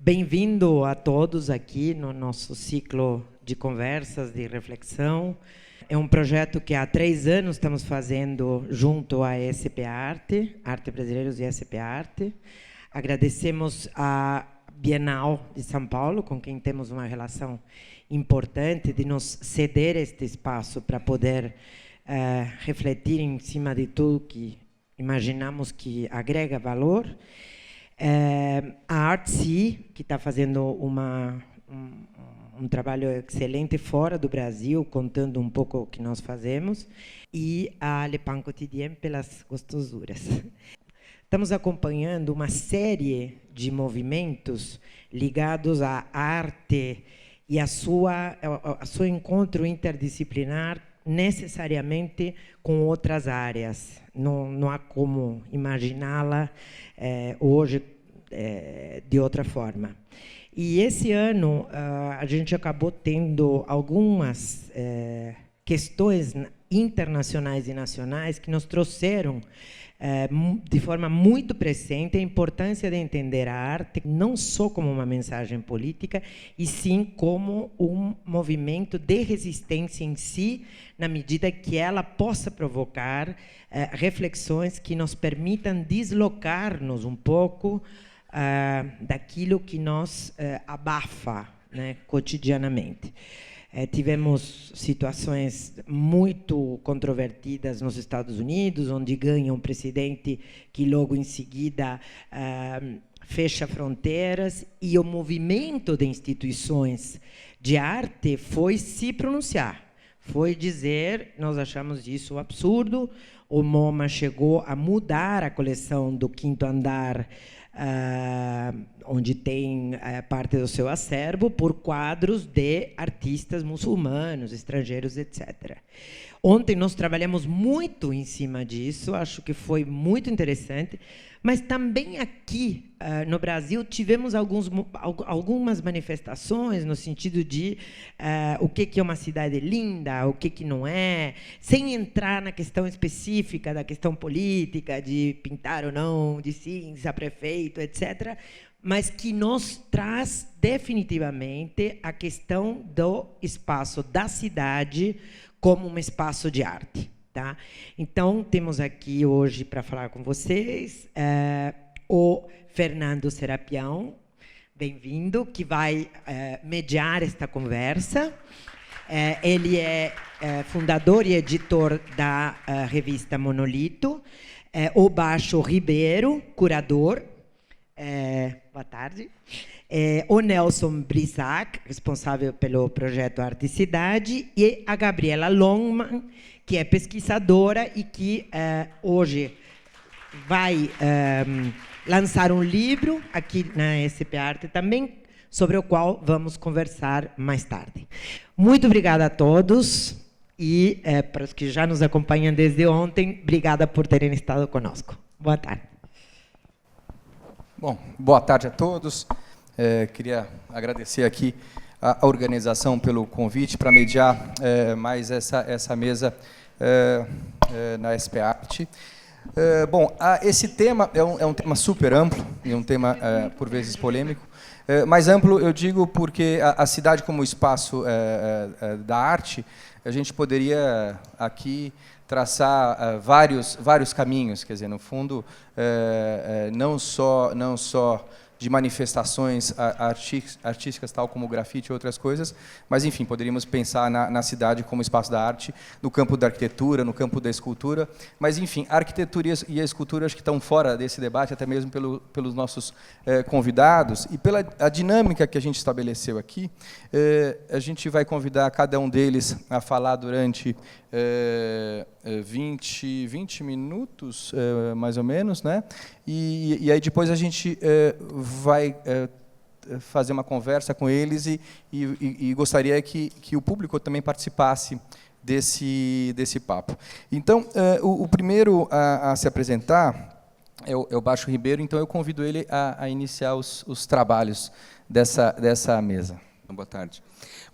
Bem-vindo a todos aqui no nosso ciclo de conversas, de reflexão. É um projeto que há 3 anos estamos fazendo junto à SP Arte, Arte Brasileiros e SP Arte. Agradecemos a Bienal de São Paulo, com quem temos uma relação importante, de nos ceder este espaço para poder refletir em cima de tudo que imaginamos que agrega valor. A Artsy, que está fazendo um trabalho excelente fora do Brasil, contando um pouco o que nós fazemos, e a Le Pain Quotidien pelas gostosuras. Estamos acompanhando uma série de movimentos ligados à arte e a seu encontro interdisciplinar necessariamente com outras áreas. Não há como imaginá-la hoje de outra forma. E esse ano a gente acabou tendo algumas questões internacionais e nacionais que nos trouxeram de forma muito presente a importância de entender a arte não só como uma mensagem política, e sim como um movimento de resistência em si, na medida que ela possa provocar reflexões que nos permitam deslocar-nos um pouco daquilo que nos abafa, né, cotidianamente. Tivemos situações muito controvertidas nos Estados Unidos, onde ganha um presidente que logo em seguida fecha fronteiras, e o movimento de instituições de arte foi se pronunciar, foi dizer: nós achamos isso um absurdo. O MoMA chegou a mudar a coleção do Quinto Andar, onde tem parte do seu acervo, por quadros de artistas muçulmanos, estrangeiros, etc. Ontem nós trabalhamos muito em cima disso, acho que foi muito interessante, mas também aqui no Brasil tivemos algumas manifestações no sentido de o que é uma cidade linda, o que não é, sem entrar na questão específica da questão política, de pintar ou não de cinza, prefeito, etc., mas que nos traz definitivamente a questão do espaço da cidade como um espaço de arte. Tá? Então, temos aqui hoje para falar com vocês o Fernando Serapião, bem-vindo, que vai mediar esta conversa. Ele é fundador e editor da revista Monolito. O Baixo Ribeiro, curador. Boa tarde. O Nelson Brissac, responsável pelo projeto Arte e Cidade, e a Gabriela Longman, que é pesquisadora e que hoje vai lançar um livro aqui na SP Arte também, sobre o qual vamos conversar mais tarde. Muito obrigada a todos e, para os que já nos acompanham desde ontem, obrigada por terem estado conosco. Boa tarde. Bom, boa tarde a todos. Queria agradecer aqui a organização pelo convite para mediar mais essa mesa na SP Arte. Bom, esse tema é um tema super amplo e um tema, por vezes, polêmico. Mais amplo, eu digo, porque a cidade como espaço da arte, a gente poderia aqui traçar vários caminhos, quer dizer, no fundo, não só de manifestações artísticas, tal como o grafite e outras coisas, mas, enfim, poderíamos pensar na cidade como espaço da arte, no campo da arquitetura, no campo da escultura, mas, enfim, a arquitetura e a escultura acho que estão fora desse debate, até mesmo pelos nossos convidados, e pela a dinâmica que a gente estabeleceu aqui. A gente vai convidar cada um deles a falar durante 20 minutos, mais ou menos, né? E aí depois a gente vai fazer uma conversa com eles e gostaria que o público também participasse desse papo. Então, o primeiro a se apresentar é o Baixo Ribeiro, então eu convido ele a iniciar os trabalhos dessa mesa. Boa tarde.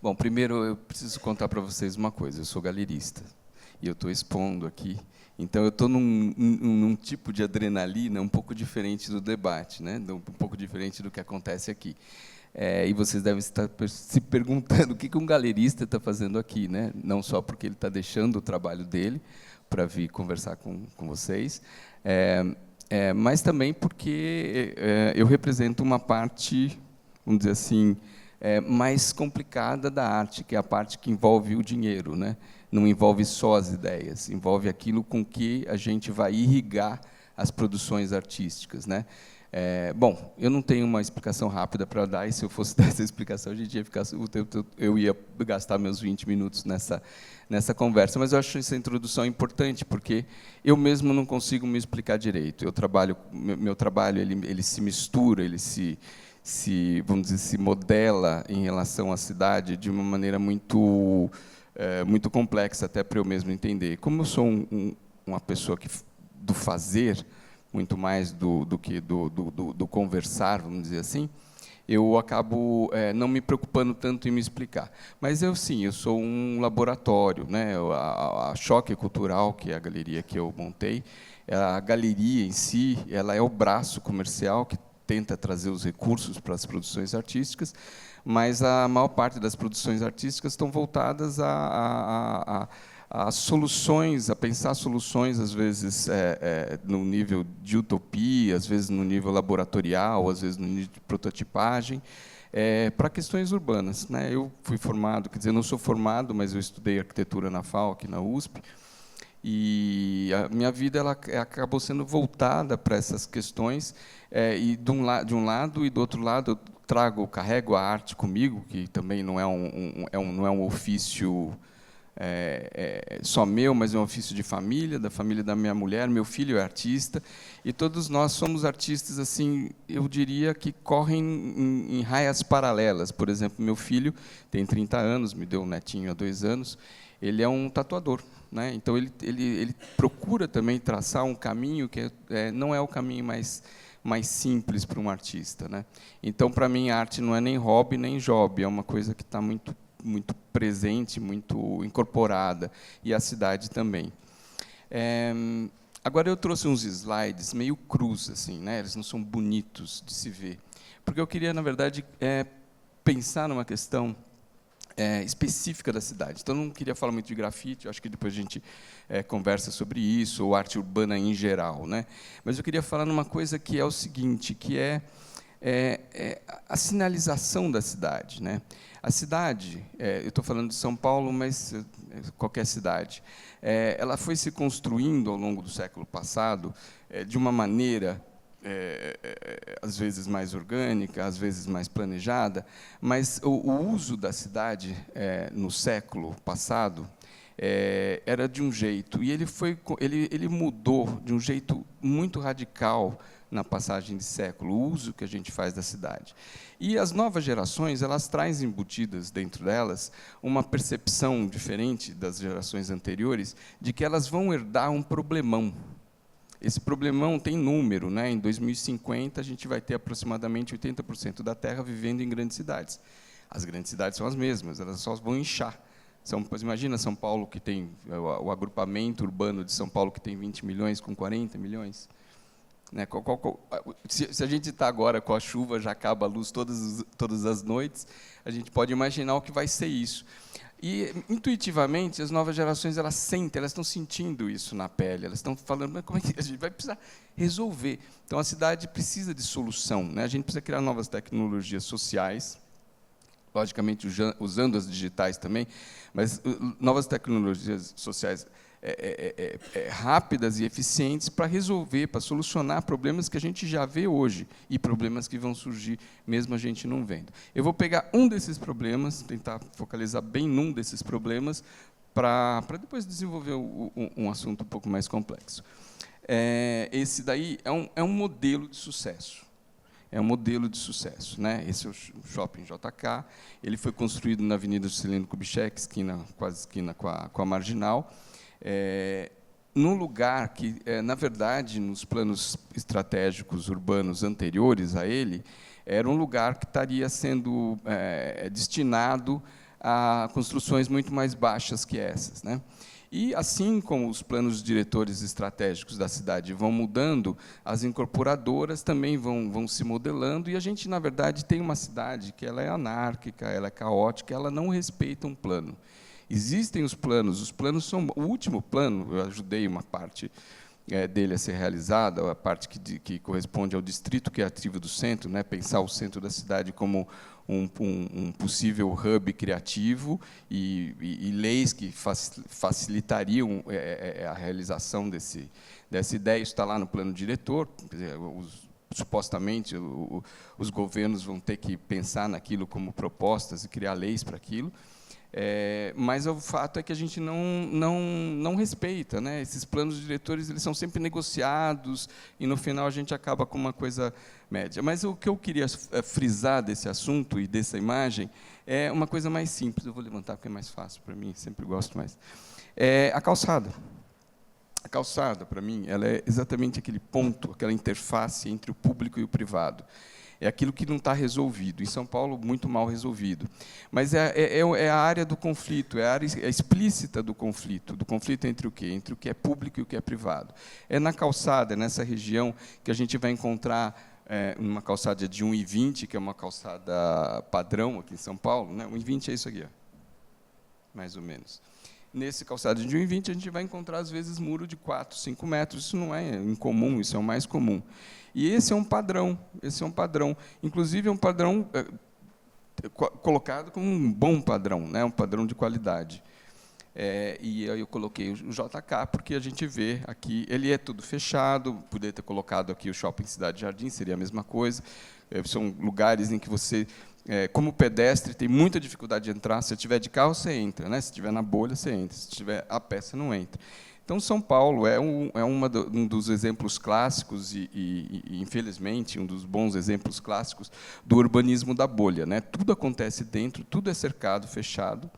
Bom, primeiro eu preciso contar para vocês uma coisa, eu sou galerista, e eu estou expondo aqui Então, eu estou num tipo de adrenalina um pouco diferente do debate, né? Um pouco diferente do que acontece aqui. E vocês devem estar se perguntando o que um galerista está fazendo aqui, né? Não só porque ele está deixando o trabalho dele para vir conversar com vocês, mas também porque eu represento uma parte, vamos dizer assim, mais complicada da arte, que é a parte que envolve o dinheiro, né? Não envolve só as ideias, envolve aquilo com que a gente vai irrigar as produções artísticas, né? Bom, eu não tenho uma explicação rápida para dar, e se eu fosse dar essa explicação, a gente ia ficar eu ia gastar meus 20 minutos nessa conversa, mas eu acho essa introdução importante, porque eu mesmo não consigo me explicar direito. Meu trabalho ele se mistura, ele vamos dizer, se modela em relação à cidade de uma maneira muito complexa, até para eu mesmo entender. Como eu sou uma pessoa do fazer, muito mais do que do conversar, vamos dizer assim, eu acabo não me preocupando tanto em me explicar. Mas eu sou um laboratório, né? A Choque Cultural, que é a galeria que eu montei, a galeria em si, ela é o braço comercial que tenta trazer os recursos para as produções artísticas, mas a maior parte das produções artísticas estão voltadas a soluções, a pensar soluções, às vezes, no nível de utopia, às vezes no nível laboratorial, às vezes no nível de prototipagem, para questões urbanas, né? Eu fui formado, quer dizer, não sou formado, mas eu estudei arquitetura na FAO, aqui na USP, e a minha vida ela acabou sendo voltada para essas questões, e de um lado e do outro lado eu carrego a arte comigo, que também não é um ofício só meu, mas é um ofício de família, da família da minha mulher. Meu filho é artista, e todos nós somos artistas, assim, eu diria que correm em raias paralelas. Por exemplo, meu filho tem 30 anos, me deu um netinho há 2 anos, ele é um tatuador, né? Então ele procura também traçar um caminho que não é o caminho mais simples para um artista, né? Então, para mim, a arte não é nem hobby nem job, é uma coisa que está muito presente, muito incorporada, e a cidade também. Agora eu trouxe uns slides meio crus, assim, né? Eles não são bonitos de se ver, porque eu queria, na verdade, pensar numa questão específica da cidade. Então, eu não queria falar muito de grafite, eu acho que depois a gente conversa sobre isso, ou arte urbana em geral, né? Mas eu queria falar numa coisa que é o seguinte, que é a sinalização da cidade, né? A cidade, eu estou falando de São Paulo, mas qualquer cidade, ela foi se construindo ao longo do século passado de uma maneira às vezes mais orgânica, às vezes mais planejada, mas o uso da cidade no século passado era de um jeito, e ele mudou de um jeito muito radical na passagem de século, o uso que a gente faz da cidade. E as novas gerações, elas trazem embutidas dentro delas uma percepção diferente das gerações anteriores, de que elas vão herdar um problemão. Esse problemão tem número, né? Em 2050, a gente vai ter aproximadamente 80% da Terra vivendo em grandes cidades. As grandes cidades são as mesmas, elas só vão inchar. Imagina São Paulo, que tem o agrupamento urbano de São Paulo, que tem 20 milhões, com 40 milhões. Né? Se a gente está agora com a chuva, já acaba a luz todas as noites, a gente pode imaginar o que vai ser isso. E, intuitivamente, as novas gerações elas estão sentindo isso na pele, elas estão falando, mas como é que a gente vai precisar resolver? Então, a cidade precisa de solução, né? A gente precisa criar novas tecnologias sociais, logicamente usando as digitais também, mas novas tecnologias sociais rápidas e eficientes para resolver, para solucionar problemas que a gente já vê hoje e problemas que vão surgir mesmo a gente não vendo. Eu vou pegar um desses problemas, tentar focalizar bem num desses problemas, para depois desenvolver um assunto um pouco mais complexo. Esse daí é um modelo de sucesso. É um modelo de sucesso, né? Esse é o Shopping JK. Ele foi construído na Avenida Juscelino Kubitschek, quase esquina com a Marginal, num lugar que, na verdade, nos planos estratégicos urbanos anteriores a ele, era um lugar que estaria sendo destinado a construções muito mais baixas que essas, né? E, assim como os planos diretores estratégicos da cidade vão mudando, as incorporadoras também vão se modelando, e a gente, na verdade, tem uma cidade que ela é anárquica, ela é caótica, ela não respeita um plano. Existem os planos são... O último plano, eu ajudei uma parte dele a ser realizada, a parte que corresponde ao distrito criativo do centro, né, pensar o centro da cidade como um possível hub criativo e leis que facilitariam a realização dessa ideia. Isso está lá no plano diretor. Quer dizer, supostamente, os governos vão ter que pensar naquilo como propostas e criar leis para aquilo. Mas o fato é que a gente não respeita, né? Esses planos diretores, eles são sempre negociados e, no final, a gente acaba com uma coisa média. Mas o que eu queria frisar desse assunto e dessa imagem é uma coisa mais simples. Eu vou levantar porque é mais fácil para mim, sempre gosto mais. A calçada. A calçada, para mim, ela é exatamente aquele ponto, aquela interface entre o público e o privado. É aquilo que não está resolvido. Em São Paulo, muito mal resolvido. Mas é a área do conflito, é a área explícita do conflito entre o quê? Entre o que é público e o que é privado. É na calçada, é nessa região, que a gente vai encontrar uma calçada de 1,20, que é uma calçada padrão aqui em São Paulo. Né? 1,20 é isso aqui, ó, mais ou menos. Nesse calçado de 1,20, a gente vai encontrar, às vezes, muro de 4, 5 metros. Isso não é incomum, isso é o mais comum. E esse é um padrão, inclusive é um padrão colocado como um bom padrão, né, um padrão de qualidade. E aí eu coloquei o JK, porque a gente vê aqui, ele é tudo fechado, poderia ter colocado aqui o Shopping Cidade Jardim, seria a mesma coisa. São lugares em que você, como pedestre, tem muita dificuldade de entrar. Se estiver de carro, você entra, né? Se estiver na bolha, você entra. Se estiver a pé, você não entra. Então, São Paulo é um dos exemplos clássicos e, infelizmente, um dos bons exemplos clássicos do urbanismo da bolha, né? Tudo acontece dentro, tudo é cercado, fechado.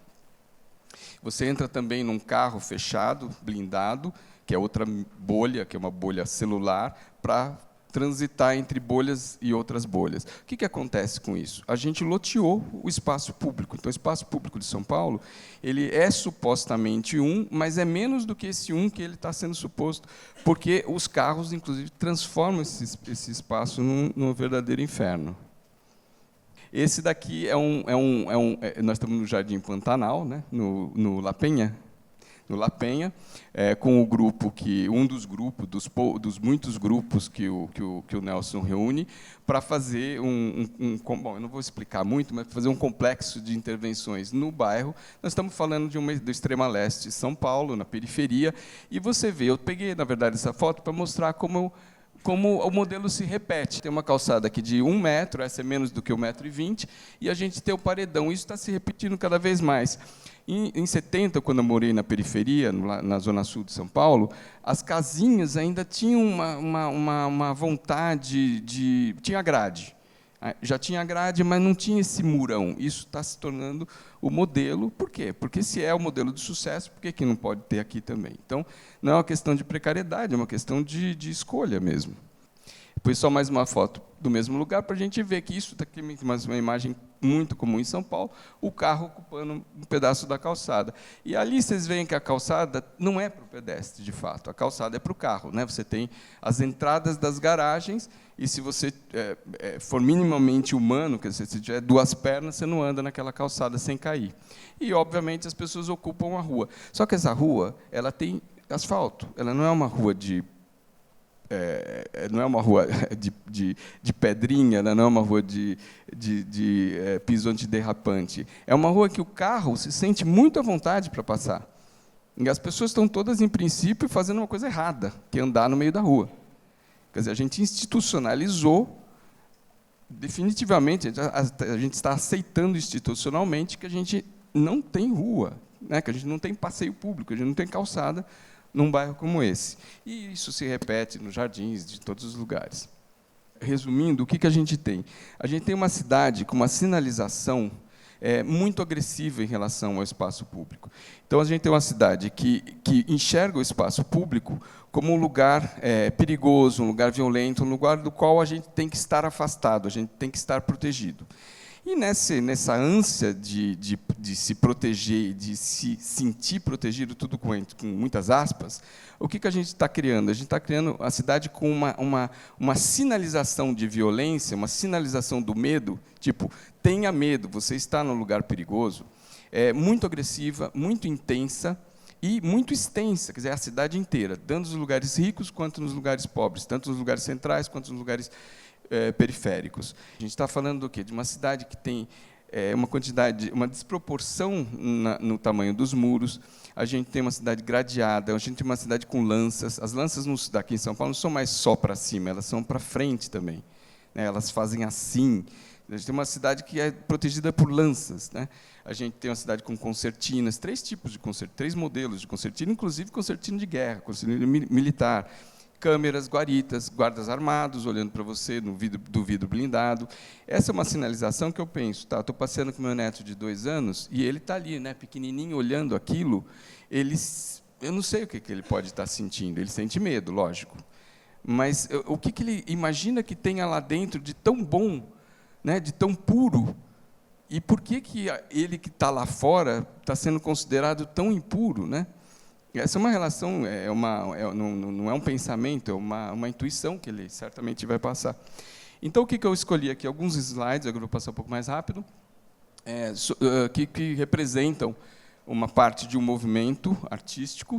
Você entra também num carro fechado, blindado, que é outra bolha, que é uma bolha celular, para transitar entre bolhas e outras bolhas. O que acontece com isso? A gente loteou o espaço público. Então, o espaço público de São Paulo, ele é supostamente mas é menos do que esse que ele está sendo suposto, porque os carros, inclusive, transformam esse espaço num verdadeiro inferno. Esse daqui nós estamos no Jardim Pantanal, né, no La Penha, com o grupo dos muitos grupos que o Nelson reúne para fazer bom, eu não vou explicar muito, mas fazer um complexo de intervenções no bairro. Nós estamos falando do extrema leste de São Paulo, na periferia, e você vê, eu peguei, na verdade, essa foto para mostrar como o modelo se repete. Tem uma calçada aqui de 1 metro, essa é menos do que 1,20 m, e a gente tem o paredão. Isso está se repetindo cada vez mais. Em 70, quando eu morei na periferia, na zona sul de São Paulo, as casinhas ainda tinham uma vontade de... Tinha grade. Já tinha grade, mas não tinha esse murão. Isso está se tornando o modelo. Por quê? Porque, se é o modelo de sucesso, por que não pode ter aqui também? Então, não é uma questão de precariedade, é uma questão de escolha mesmo. Depois, só mais uma foto do mesmo lugar, para a gente ver que isso daqui é uma imagem muito comum em São Paulo, o carro ocupando um pedaço da calçada. E ali vocês veem que a calçada não é para o pedestre, de fato, a calçada é para o carro, né? Você tem as entradas das garagens, e se você for minimamente humano, quer dizer, se tiver 2 pernas, você não anda naquela calçada sem cair. E, obviamente, as pessoas ocupam a rua. Só que essa rua, ela tem asfalto, ela não é uma rua não é uma rua de pedrinha, não é uma rua de piso antiderrapante. É uma rua que o carro se sente muito à vontade para passar. E as pessoas estão todas, em princípio, fazendo uma coisa errada, que é andar no meio da rua. Quer dizer, a gente institucionalizou, definitivamente, a gente está aceitando institucionalmente que a gente não tem rua, né? Que a gente não tem passeio público, a gente não tem calçada num bairro como esse. E isso se repete nos jardins de todos os lugares. Resumindo, o que a gente tem? A gente tem uma cidade com uma sinalização muito agressiva em relação ao espaço público. Então, a gente tem uma cidade que enxerga o espaço público como um lugar perigoso, um lugar violento, um lugar do qual a gente tem que estar afastado, a gente tem que estar protegido. E nessa ânsia de se proteger, de se sentir protegido, tudo com muitas aspas, o que a gente está criando? A gente está criando a cidade com uma sinalização de violência, uma sinalização do medo, tipo, tenha medo, você está num lugar perigoso, muito agressiva, muito intensa e muito extensa, quer dizer, a cidade inteira, tanto nos lugares ricos quanto nos lugares pobres, tanto nos lugares centrais quanto nos lugares periféricos. A gente está falando do quê? De uma cidade que tem uma quantidade, uma desproporção no tamanho dos muros. A gente tem uma cidade gradeada, a gente tem uma cidade com lanças. As lanças daqui em São Paulo não são mais só para cima, elas são para frente também, né? Elas fazem assim. A gente tem uma cidade que é protegida por lanças, né? A gente tem uma cidade com concertinas, 3 tipos de concertina, 3 modelos de concertina, inclusive concertina de guerra, concertina militar. Câmeras, guaritas, guardas armados olhando para você do vidro blindado. Essa é uma sinalização que eu penso, tá? Estou passeando com meu neto de 2 anos e ele está ali, né, pequenininho, olhando aquilo. Eu não sei o que ele pode estar sentindo. Ele sente medo, lógico. Mas o que ele imagina que tenha lá dentro de tão bom, né, de tão puro? E por que ele que está lá fora está sendo considerado tão impuro, né? Essa é uma relação, não é um pensamento, é uma intuição que ele certamente vai passar. Então, o que eu escolhi aqui? Alguns slides, agora eu vou passar um pouco mais rápido, que representam uma parte de um movimento artístico,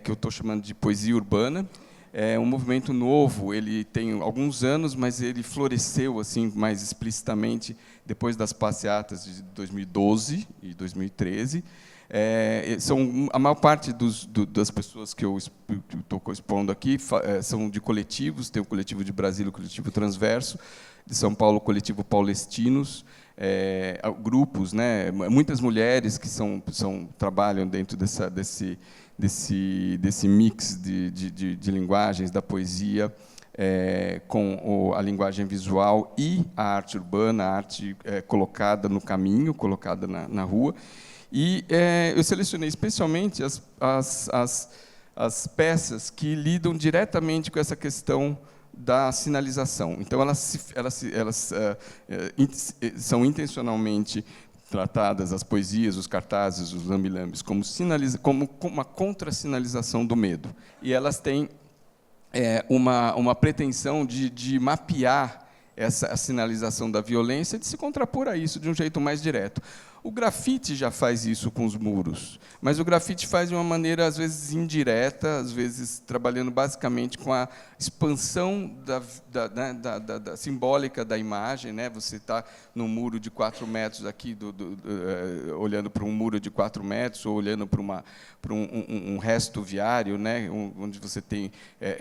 que eu estou chamando de poesia urbana. É um movimento novo, ele tem alguns anos, mas ele floresceu assim mais explicitamente depois das passeatas de 2012 e 2013. A maior parte das pessoas que eu estou expondo aqui são de coletivos. Tem o coletivo de Brasília, o coletivo Transverso, de São Paulo, o coletivo Paulestinos, grupos, né, muitas mulheres que trabalham dentro desse mix de linguagens da poesia, com a linguagem visual e a arte urbana, a arte colocada no caminho, colocada na rua. E eu selecionei especialmente as peças que lidam diretamente com essa questão da sinalização. Então, elas são intencionalmente tratadas, as poesias, os cartazes, os lambe-lambes, como uma contra-sinalização do medo. E elas têm uma pretensão de mapear essa sinalização da violência, de se contrapor a isso de um jeito mais direto. O grafite já faz isso com os muros, mas o grafite faz de uma maneira, às vezes, indireta, às vezes trabalhando basicamente com a expansão da simbólica da imagem, né? Você está num muro de 4 metros aqui, olhando para um muro de 4 metros, ou olhando para um resto viário, né? Onde você tem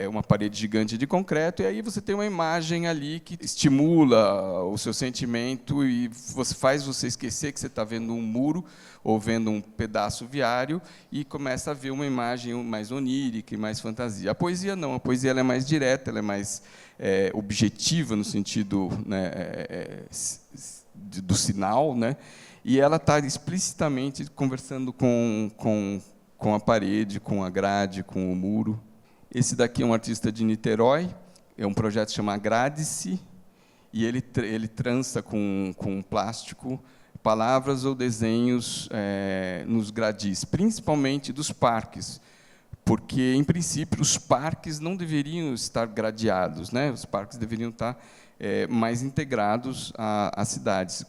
uma parede gigante de concreto, e aí você tem uma imagem ali que estimula o seu sentimento e faz você esquecer que você está vendo um muro ou vendo um pedaço viário e começa a ver uma imagem mais onírica e mais fantasia. A poesia não, a poesia ela é mais direta, ela é mais objetiva no sentido, né, do sinal, né, e ela está explicitamente conversando com a parede, com a grade, com o muro. Esse daqui é um artista de Niterói, é um projeto que se chama Grade-se, e ele trança com plástico palavras ou desenhos nos gradis, principalmente dos parques, porque, em princípio, os parques não deveriam estar gradeados, né? Os parques deveriam estar mais integrados às cidades.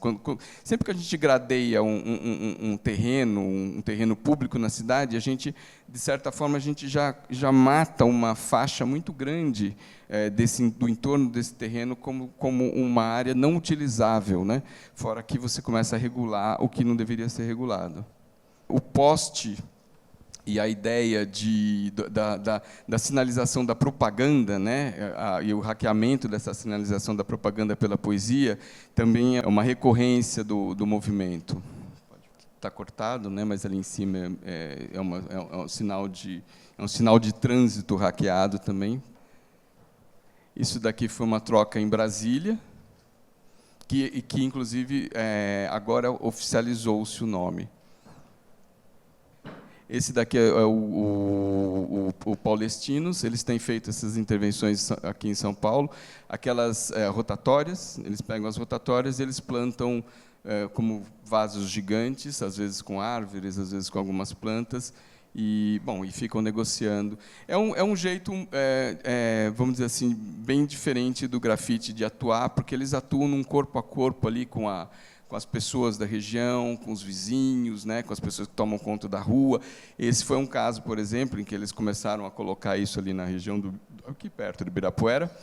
Sempre que a gente gradeia um terreno público na cidade, a gente, de certa forma, a gente já mata uma faixa muito grande do entorno desse terreno como uma área não utilizável, né? Fora que você começa a regular o que não deveria ser regulado. O poste e a ideia da sinalização da propaganda, né, e o hackeamento dessa sinalização da propaganda pela poesia, também é uma recorrência do movimento. Está cortado, né, mas ali em cima é um sinal de trânsito hackeado também. Isso daqui foi uma troca em Brasília, que inclusive, agora oficializou-se o nome. Esse daqui é o Paulestinos, eles têm feito essas intervenções aqui em São Paulo, aquelas rotatórias, eles pegam as rotatórias e eles plantam como vasos gigantes, às vezes com árvores, às vezes com algumas plantas, e ficam negociando. É um jeito, vamos dizer assim, bem diferente do grafite de atuar, porque eles atuam num corpo a corpo ali com as pessoas da região, com os vizinhos, né, com as pessoas que tomam conta da rua. Esse foi um caso, por exemplo, em que eles começaram a colocar isso ali na região aqui perto de Ibirapuera,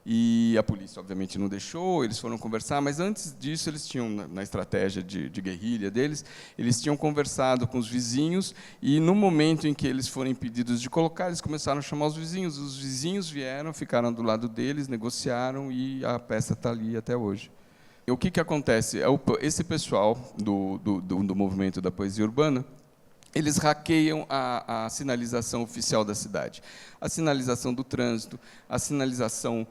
e a polícia, obviamente, não deixou, eles foram conversar, mas antes disso, eles tinham, na estratégia de guerrilha deles, eles tinham conversado com os vizinhos, e no momento em que eles foram impedidos de colocar, eles começaram a chamar os vizinhos vieram, ficaram do lado deles, negociaram, e a peça está ali até hoje. O que acontece? Esse pessoal do movimento da poesia urbana, eles hackeiam a sinalização oficial da cidade. A sinalização do trânsito, a sinalização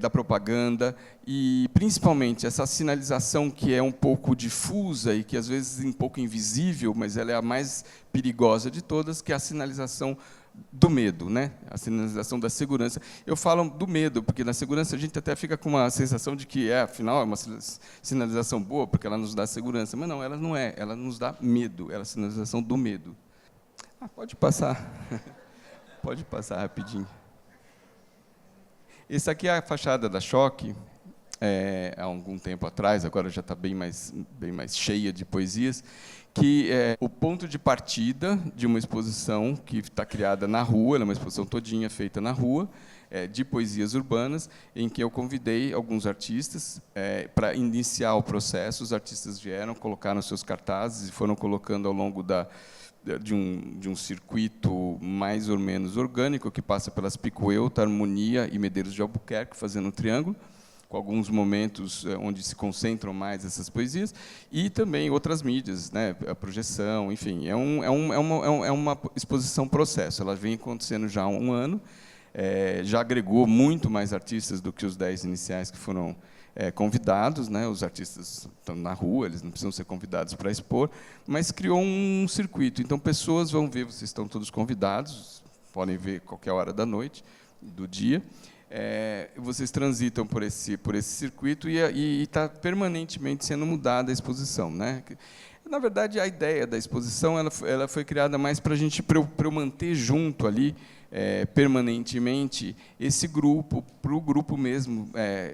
da propaganda e, principalmente, essa sinalização que é um pouco difusa e que, às vezes, é um pouco invisível, mas ela é a mais perigosa de todas, que é a sinalização do medo, né? A sinalização da segurança. Eu falo do medo, porque na segurança a gente até fica com uma sensação de que, afinal, é uma sinalização boa, porque ela nos dá segurança. Mas não, ela não é. Ela nos dá medo. Ela é a sinalização do medo. Pode passar. Pode passar rapidinho. Esse aqui é a fachada da Choque. Há algum tempo atrás, agora já está bem mais cheia de poesias, que é o ponto de partida de uma exposição que está criada na rua, ela é uma exposição todinha feita na rua, de poesias urbanas, em que eu convidei alguns artistas para iniciar o processo. Os artistas vieram, colocaram seus cartazes e foram colocando ao longo de um circuito mais ou menos orgânico, que passa pelas Picoeuta, Harmonia e Medeiros de Albuquerque, fazendo um triângulo, com alguns momentos onde se concentram mais essas poesias, e também outras mídias, né, a projeção, enfim. É uma exposição processo, ela vem acontecendo já há um ano, já agregou muito mais artistas do que os 10 iniciais que foram convidados, né, os artistas estão na rua, eles não precisam ser convidados para expor, mas criou um circuito. Então, pessoas vão ver, vocês estão todos convidados, podem ver qualquer hora da noite, do dia, vocês transitam por esse circuito e está permanentemente sendo mudada a exposição, né? Na verdade, a ideia da exposição ela foi criada mais para eu manter junto ali permanentemente esse grupo, para o grupo mesmo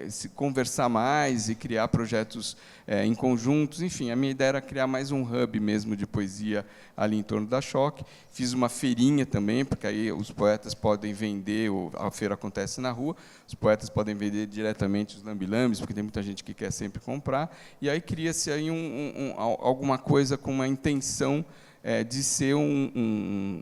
se conversar mais e criar projetos em conjuntos. Enfim, a minha ideia era criar mais um hub mesmo de poesia ali em torno da Choque. Fiz uma feirinha também, porque aí os poetas podem vender, a feira acontece na rua, os poetas podem vender diretamente os lambi-lambis, porque tem muita gente que quer sempre comprar, e aí cria-se aí alguma coisa com uma intenção de ser,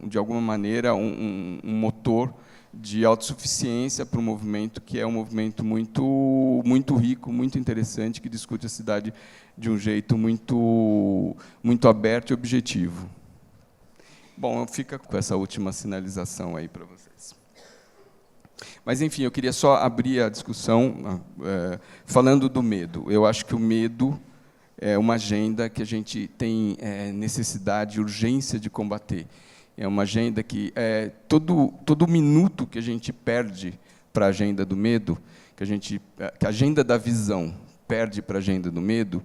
de alguma maneira, um motor de autossuficiência para um movimento que é um movimento muito rico, muito interessante, que discute a cidade de um jeito muito aberto e objetivo. Bom, eu fico com essa última sinalização aí para vocês. Mas, enfim, eu queria só abrir a discussão falando do medo. Eu acho que o medo é uma agenda que a gente tem necessidade, urgência de combater. É uma agenda que todo minuto que a gente perde para a agenda do medo, que a agenda da visão perde para a agenda do medo,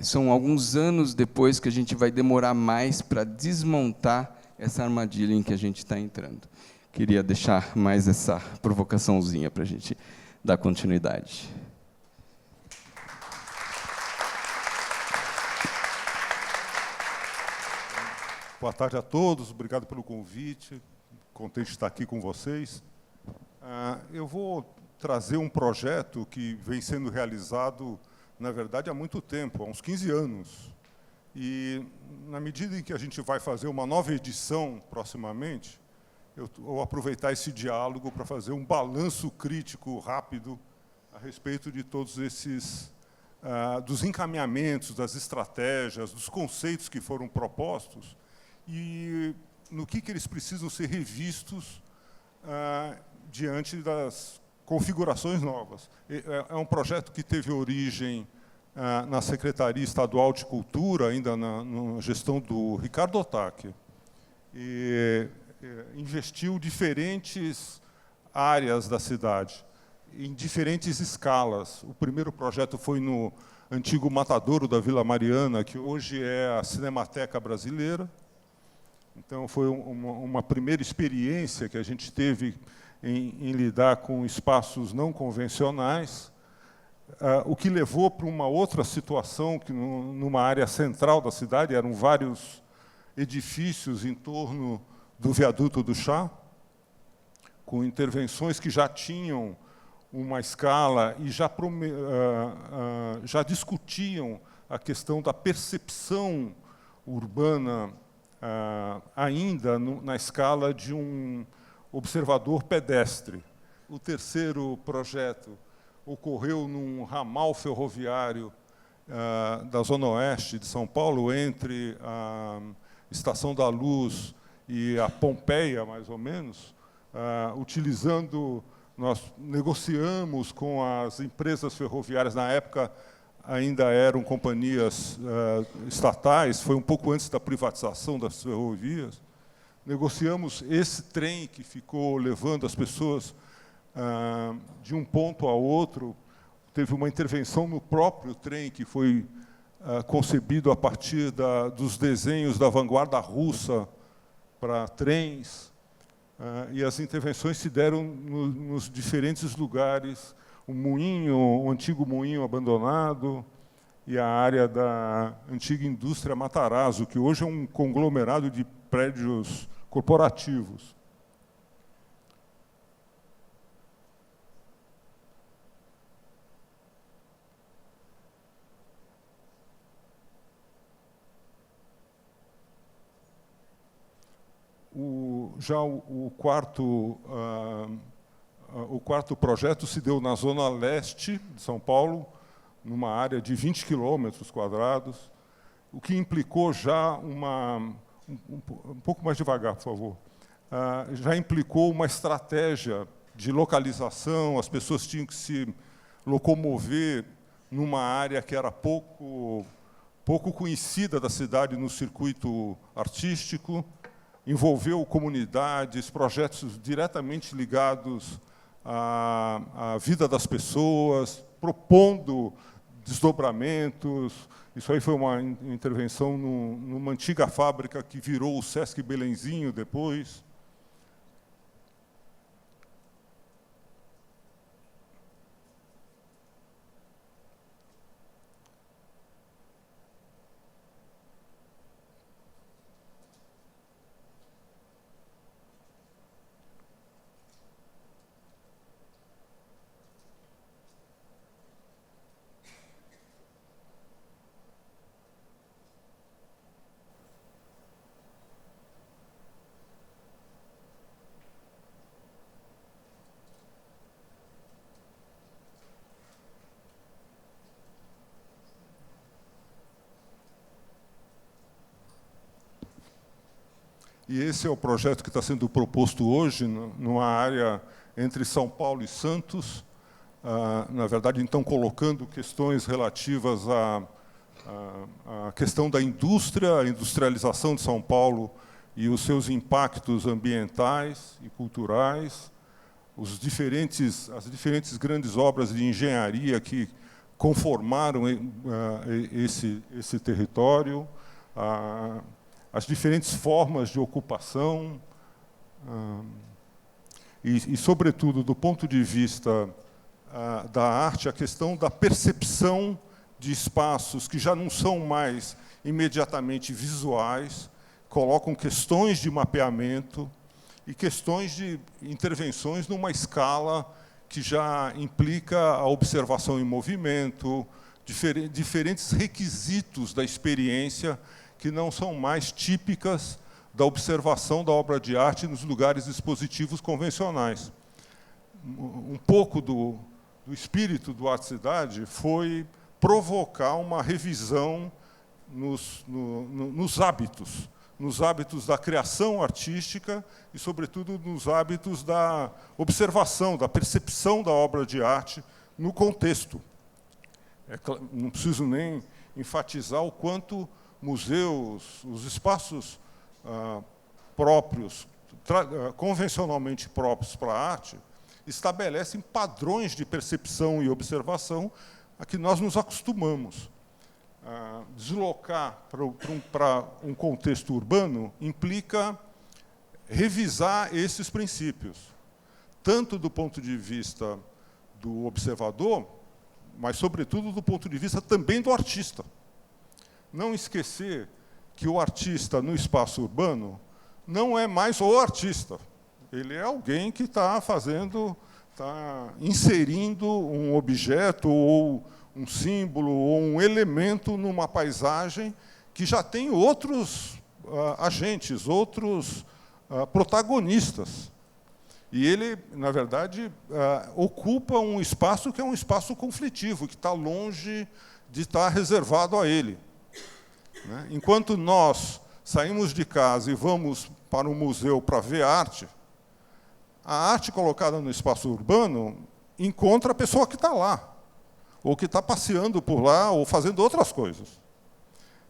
são alguns anos depois que a gente vai demorar mais para desmontar essa armadilha em que a gente está entrando. Queria deixar mais essa provocaçãozinha para a gente dar continuidade. Boa tarde a todos, obrigado pelo convite, contente de estar aqui com vocês. Eu vou trazer um projeto que vem sendo realizado, na verdade, há muito tempo, há uns 15 anos. E, na medida em que a gente vai fazer uma nova edição proximamente, eu vou aproveitar esse diálogo para fazer um balanço crítico rápido a respeito de todos esses, dos encaminhamentos, das estratégias, dos conceitos que foram propostos, e no que eles precisam ser revistos diante das configurações novas. É um projeto que teve origem na Secretaria Estadual de Cultura, ainda na gestão do Ricardo Ohtake, e investiu diferentes áreas da cidade, em diferentes escalas. O primeiro projeto foi no antigo matadouro da Vila Mariana, que hoje é a Cinemateca Brasileira. Então, foi uma primeira experiência que a gente teve em lidar com espaços não convencionais, o que levou para uma outra situação, que numa área central da cidade, eram vários edifícios em torno do Viaduto do Chá, com intervenções que já tinham uma escala e já discutiam a questão da percepção urbana ainda na escala de um observador pedestre. O terceiro projeto ocorreu num ramal ferroviário da Zona Oeste de São Paulo, entre a Estação da Luz e a Pompeia, mais ou menos, nós negociamos com as empresas ferroviárias, na época ainda eram companhias estatais, foi um pouco antes da privatização das ferrovias, negociamos esse trem que ficou levando as pessoas de um ponto a outro. Teve uma intervenção no próprio trem, que foi concebido a partir dos desenhos da vanguarda russa para trens, e as intervenções se deram nos diferentes lugares, o antigo moinho abandonado e a área da antiga indústria Matarazzo, que hoje é um conglomerado de prédios corporativos. O quarto projeto se deu na zona leste de São Paulo, numa área de 20 km², o que implicou já um pouco mais devagar, por favor. Já implicou uma estratégia de localização, as pessoas tinham que se locomover numa área que era pouco conhecida da cidade no circuito artístico, envolveu comunidades, projetos diretamente ligados à vida das pessoas, propondo desdobramentos. Isso aí foi uma intervenção numa antiga fábrica que virou o Sesc Belenzinho depois. E esse é o projeto que está sendo proposto hoje, numa área entre São Paulo e Santos, na verdade, então, colocando questões relativas à questão da indústria, a industrialização de São Paulo e os seus impactos ambientais e culturais, as diferentes grandes obras de engenharia que conformaram esse território, as diferentes formas de ocupação, e, sobretudo, do ponto de vista da arte, a questão da percepção de espaços que já não são mais imediatamente visuais, colocam questões de mapeamento e questões de intervenções numa escala que já implica a observação em movimento, diferentes requisitos da experiência que não são mais típicas da observação da obra de arte nos lugares expositivos convencionais. Um pouco do espírito do Arte Cidade foi provocar uma revisão nos hábitos da criação artística e, sobretudo, nos hábitos da observação, da percepção da obra de arte no contexto. Não preciso nem enfatizar o quanto museus, os espaços próprios, convencionalmente próprios para a arte, estabelecem padrões de percepção e observação a que nós nos acostumamos. Deslocar para um contexto urbano implica revisar esses princípios, tanto do ponto de vista do observador, mas, sobretudo, do ponto de vista também do artista. Não esquecer que o artista, no espaço urbano, não é mais o artista. Ele é alguém que está inserindo um objeto, ou um símbolo, ou um elemento numa paisagem que já tem outros agentes, outros protagonistas. E ele, na verdade, ocupa um espaço que é um espaço conflitivo, que está longe de estar reservado a ele. Enquanto nós saímos de casa e vamos para um museu para ver arte, a arte colocada no espaço urbano encontra a pessoa que está lá, ou que está passeando por lá, ou fazendo outras coisas.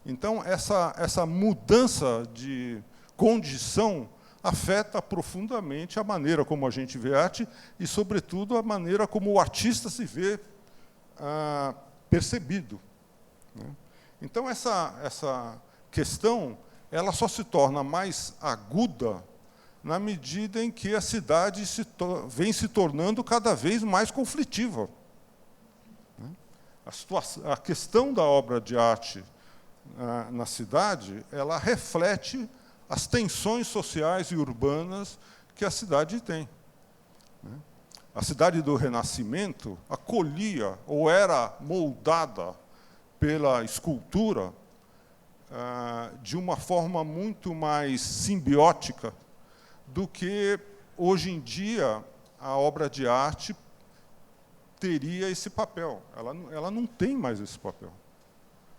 Então, essa mudança de condição afeta profundamente a maneira como a gente vê arte e, sobretudo, a maneira como o artista se vê percebido. Então, essa questão ela só se torna mais aguda na medida em que a cidade vem se tornando cada vez mais conflitiva. A questão da obra de arte na cidade, ela reflete as tensões sociais e urbanas que a cidade tem. A cidade do Renascimento acolhia, ou era moldada pela escultura, de uma forma muito mais simbiótica do que, hoje em dia, a obra de arte teria esse papel. Ela não tem mais esse papel.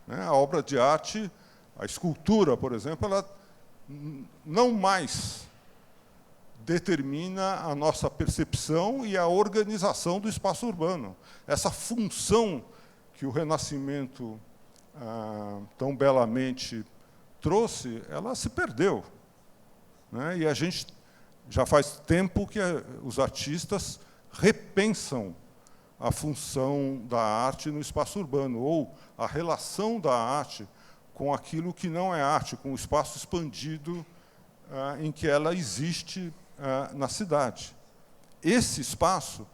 A obra de arte, a escultura, por exemplo, ela não mais determina a nossa percepção e a organização do espaço urbano. Essa função que o Renascimento tão belamente trouxe, ela se perdeu. E a gente já faz tempo que os artistas repensam a função da arte no espaço urbano, ou a relação da arte com aquilo que não é arte, com o espaço expandido em que ela existe na cidade. Esse espaço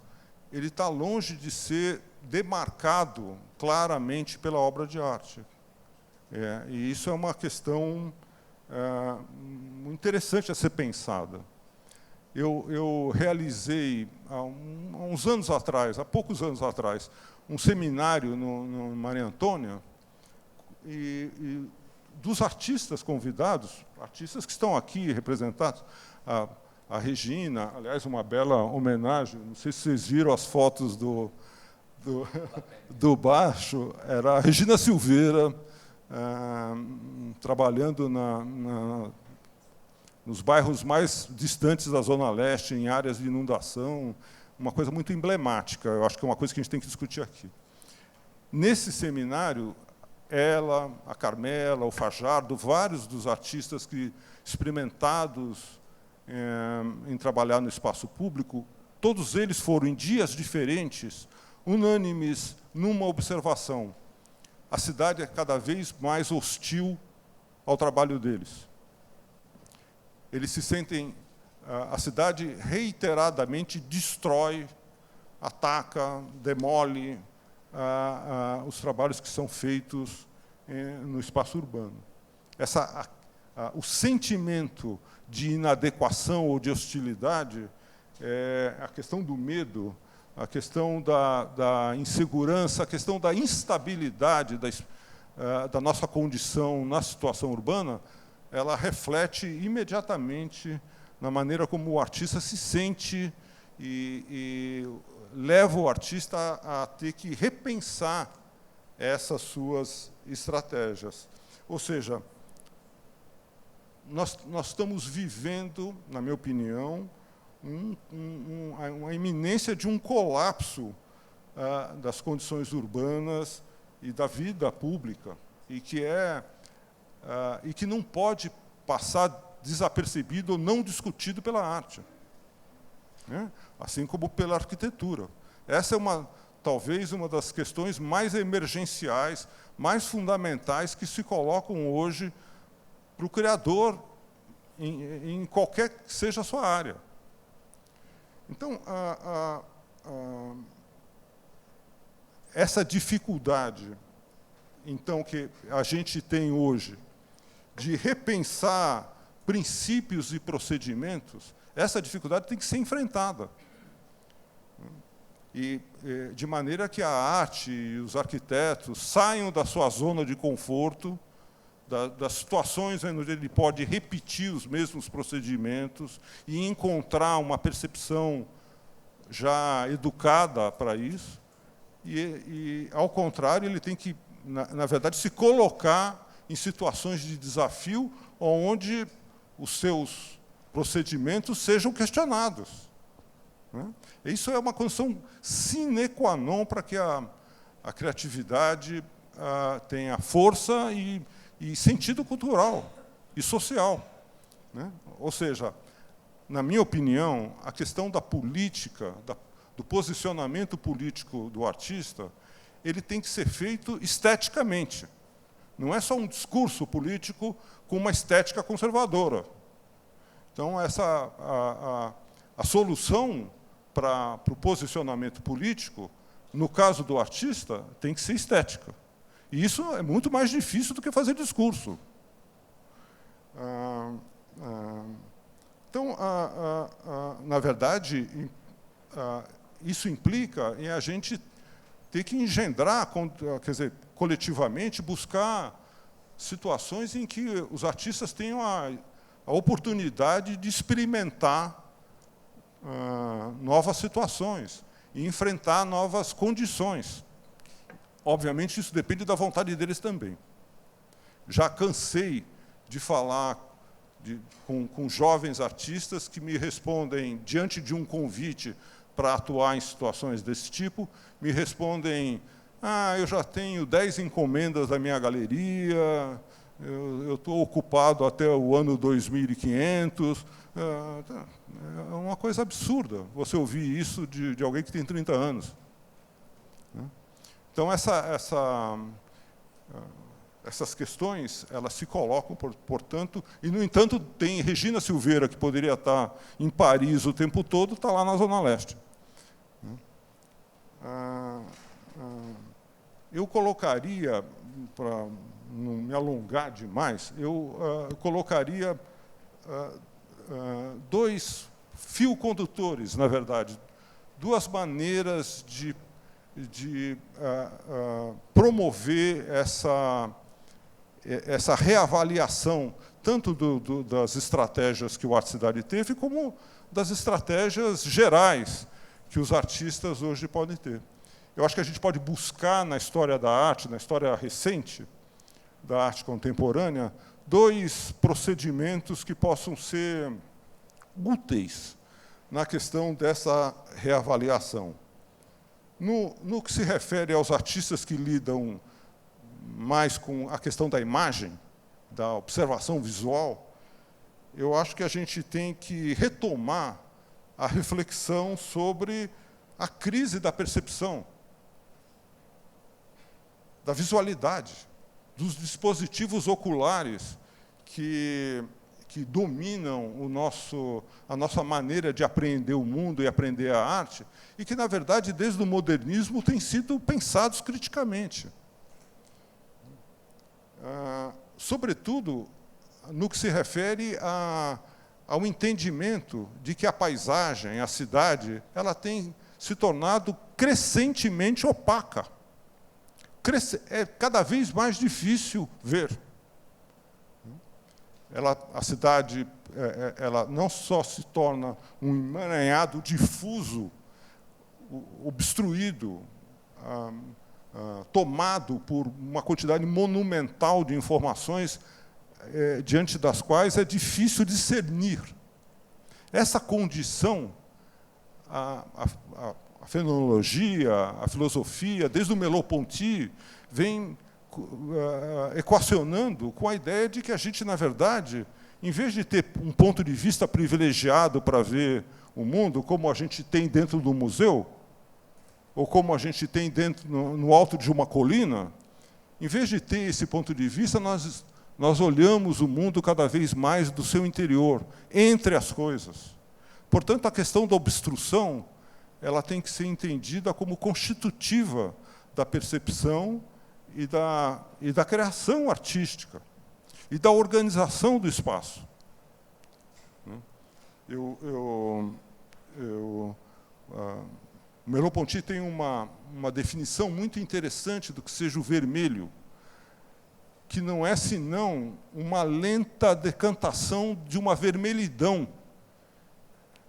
ele está longe de ser demarcado claramente pela obra de arte. E isso é uma questão muito interessante a ser pensada. Eu realizei, há poucos anos atrás, um seminário no Maria Antônia, e dos artistas convidados, artistas que estão aqui representados, a Regina, aliás, uma bela homenagem, não sei se vocês viram as fotos do baixo, era a Regina Silveira, trabalhando nos bairros mais distantes da Zona Leste, em áreas de inundação, uma coisa muito emblemática, eu acho que é uma coisa que a gente tem que discutir aqui. Nesse seminário, ela, a Carmela, o Fajardo, vários dos artistas experimentados em trabalhar no espaço público, todos eles foram, em dias diferentes, unânimes numa observação. A cidade é cada vez mais hostil ao trabalho deles. Eles se sentem... A cidade reiteradamente destrói, ataca, demole os trabalhos que são feitos no espaço urbano. O sentimento de inadequação ou de hostilidade, a questão do medo, a questão da insegurança, a questão da instabilidade da nossa condição na situação urbana, ela reflete imediatamente na maneira como o artista se sente e leva o artista a ter que repensar essas suas estratégias. Ou seja, nós estamos vivendo, na minha opinião, uma iminência de um colapso das condições urbanas e da vida pública, e que não pode passar desapercebido ou não discutido pela arte, né? Assim como pela arquitetura. Essa é talvez uma das questões mais emergenciais, mais fundamentais que se colocam hoje para o criador, em qualquer que seja a sua área. Então, essa dificuldade, então, que a gente tem hoje de repensar princípios e procedimentos, essa dificuldade tem que ser enfrentada. E de maneira que a arte e os arquitetos saiam da sua zona de conforto, das situações onde ele pode repetir os mesmos procedimentos e encontrar uma percepção já educada para isso. E, ao contrário, ele tem que, na verdade, se colocar em situações de desafio onde os seus procedimentos sejam questionados, né? Isso é uma condição sine qua non para que a criatividade tenha força e sentido cultural e social, né? Ou seja, na minha opinião, a questão da política, do posicionamento político do artista, ele tem que ser feito esteticamente. Não é só um discurso político com uma estética conservadora. Então, a solução para o posicionamento político, no caso do artista, tem que ser estética. E isso é muito mais difícil do que fazer discurso. Então, na verdade, isso implica em a gente ter que engendrar, quer dizer, coletivamente, buscar situações em que os artistas tenham a oportunidade de experimentar novas situações e enfrentar novas condições. Obviamente, isso depende da vontade deles também. Já cansei de falar com jovens artistas que me respondem, diante de um convite para atuar em situações desse tipo, me respondem: eu já tenho 10 encomendas da minha galeria, eu estou ocupado até o ano 2500. É uma coisa absurda você ouvir isso de alguém que tem 30 anos. Então, essas questões, elas se colocam, portanto, e, no entanto, tem Regina Silveira, que poderia estar em Paris o tempo todo, está lá na Zona Leste. Eu colocaria, para não me alongar demais, eu colocaria dois fios condutores, na verdade, duas maneiras de promover essa reavaliação, tanto das estratégias que o Arte Cidade teve, como das estratégias gerais que os artistas hoje podem ter. Eu acho que a gente pode buscar na história da arte, na história recente da arte contemporânea, dois procedimentos que possam ser úteis na questão dessa reavaliação. No que se refere aos artistas que lidam mais com a questão da imagem, da observação visual, eu acho que a gente tem que retomar a reflexão sobre a crise da percepção, da visualidade, dos dispositivos oculares que dominam a nossa maneira de apreender o mundo e aprender a arte, e que, na verdade, desde o modernismo, têm sido pensados criticamente. Sobretudo, no que se refere ao entendimento de que a paisagem, a cidade, ela tem se tornado crescentemente opaca. É cada vez mais difícil ver. A cidade ela não só se torna um emaranhado difuso, obstruído, tomado por uma quantidade monumental de informações, diante das quais é difícil discernir. Essa condição, a fenomenologia, a filosofia, desde o Merleau-Ponty, vem equacionando com a ideia de que a gente, na verdade, em vez de ter um ponto de vista privilegiado para ver o mundo, como a gente tem dentro do museu, ou como a gente tem dentro, no alto de uma colina, em vez de ter esse ponto de vista, nós olhamos o mundo cada vez mais do seu interior, entre as coisas. Portanto, a questão da obstrução, ela tem que ser entendida como constitutiva da percepção e da criação artística, e da organização do espaço. Merleau-Ponty tem uma definição muito interessante do que seja o vermelho, que não é senão uma lenta decantação de uma vermelhidão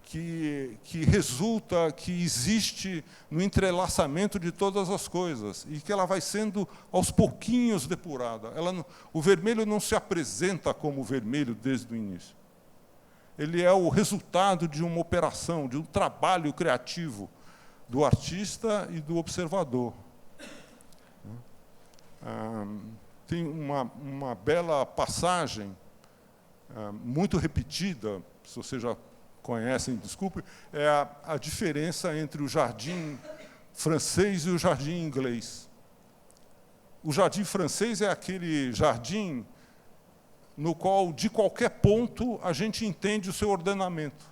que resulta, que existe no entrelaçamento de todas as coisas, e que ela vai sendo, aos pouquinhos, depurada. O vermelho não se apresenta como vermelho desde o início. Ele é o resultado de uma operação, de um trabalho criativo do artista e do observador. Tem uma bela passagem, muito repetida, se você já conhecem, desculpe, é a diferença entre o jardim francês e o jardim inglês. O jardim francês é aquele jardim no qual, de qualquer ponto, a gente entende o seu ordenamento.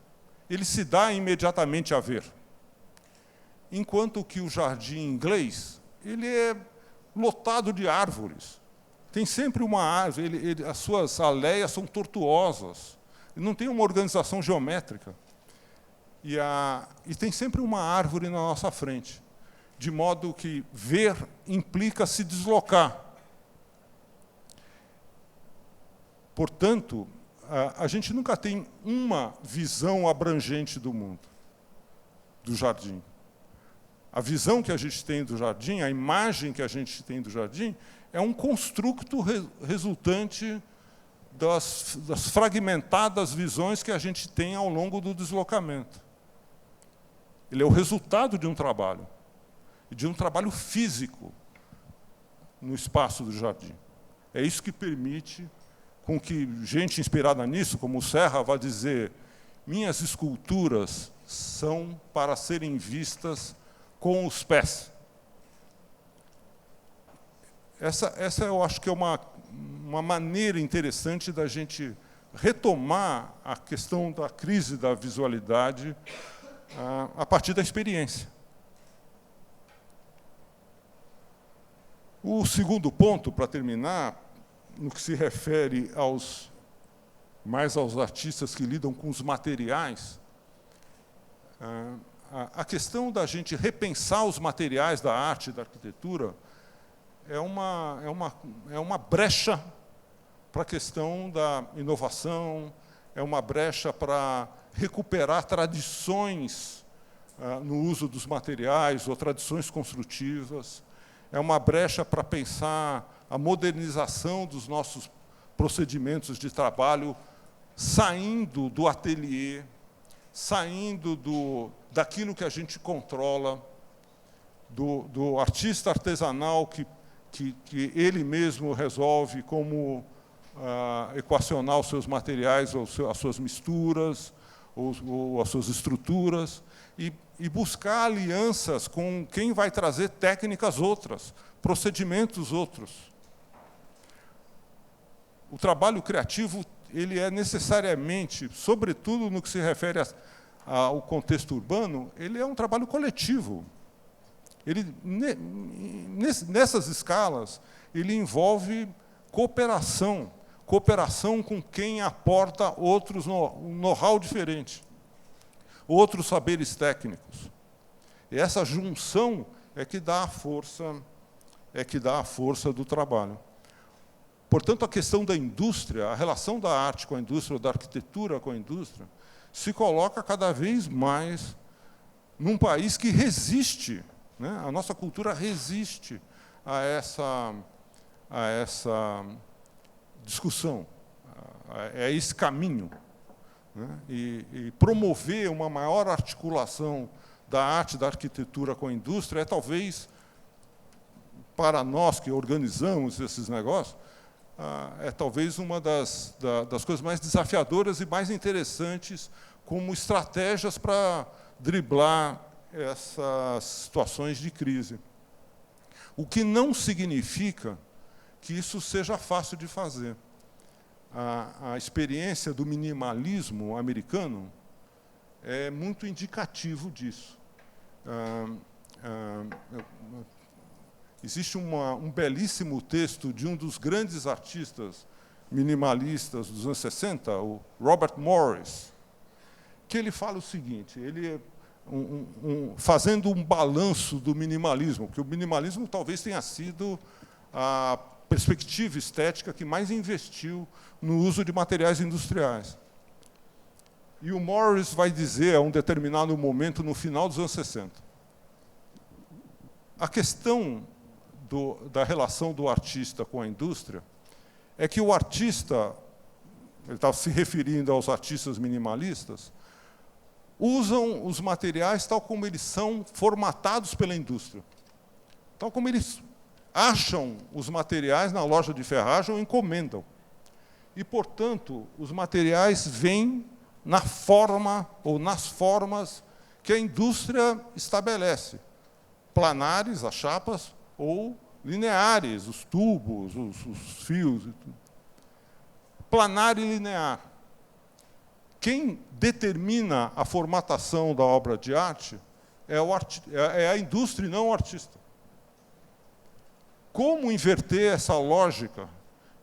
Ele se dá imediatamente a ver. Enquanto que o jardim inglês, ele é lotado de árvores. Tem sempre uma árvore, as suas aleias são tortuosas, não tem uma organização geométrica. E tem sempre uma árvore na nossa frente, de modo que ver implica se deslocar. Portanto, a gente nunca tem uma visão abrangente do mundo, do jardim. A visão que a gente tem do jardim, a imagem que a gente tem do jardim, é um construto resultante das fragmentadas visões que a gente tem ao longo do deslocamento. Ele é o resultado de um trabalho físico no espaço do jardim. É isso que permite com que gente inspirada nisso, como o Serra, vá dizer: minhas esculturas são para serem vistas com os pés. Essa eu acho que é uma maneira interessante da gente retomar a questão da crise da visualidade a partir da experiência. O segundo ponto, para terminar, no que se refere mais aos artistas que lidam com os materiais, a questão da gente repensar os materiais da arte e da arquitetura é uma brecha para a questão da inovação, é uma brecha para recuperar tradições no uso dos materiais ou tradições construtivas, é uma brecha para pensar a modernização dos nossos procedimentos de trabalho, saindo do ateliê, saindo daquilo que a gente controla, do artista artesanal que ele mesmo resolve como equacionar os seus materiais, ou as suas misturas, ou as suas estruturas, e buscar alianças com quem vai trazer técnicas outras, procedimentos outros. O trabalho criativo, ele é necessariamente, sobretudo no que se refere ao contexto urbano, ele é um trabalho coletivo. Nessas escalas, ele envolve cooperação com quem aporta outros know-how diferente, outros saberes técnicos. E essa junção é que dá a força do trabalho. Portanto, a questão da indústria, a relação da arte com a indústria, da arquitetura com a indústria, se coloca cada vez mais num país que resiste, né? A nossa cultura resiste a essa discussão, a esse caminho, né? E promover uma maior articulação da arte, da arquitetura com a indústria, é talvez, para nós que organizamos esses negócios, é talvez uma das coisas mais desafiadoras e mais interessantes como estratégias para driblar essas situações de crise. O que não significa que isso seja fácil de fazer. A experiência do minimalismo americano é muito indicativo disso. Existe um belíssimo texto de um dos grandes artistas minimalistas dos anos 60, o Robert Morris, que ele fala o seguinte, ele fazendo um balanço do minimalismo, que o minimalismo talvez tenha sido a perspectiva estética que mais investiu no uso de materiais industriais. E o Morris vai dizer, a um determinado momento, no final dos anos 60, a questão da relação do artista com a indústria é que o artista, ele estava se referindo aos artistas minimalistas, usam os materiais tal como eles são formatados pela indústria. Tal como eles acham os materiais na loja de ferragem ou encomendam. E, portanto, os materiais vêm na forma ou nas formas que a indústria estabelece. Planares, as chapas, ou lineares, os tubos, os fios. E tudo. Planar e linear. Quem determina a formatação da obra de arte é a indústria e não o artista. Como inverter essa lógica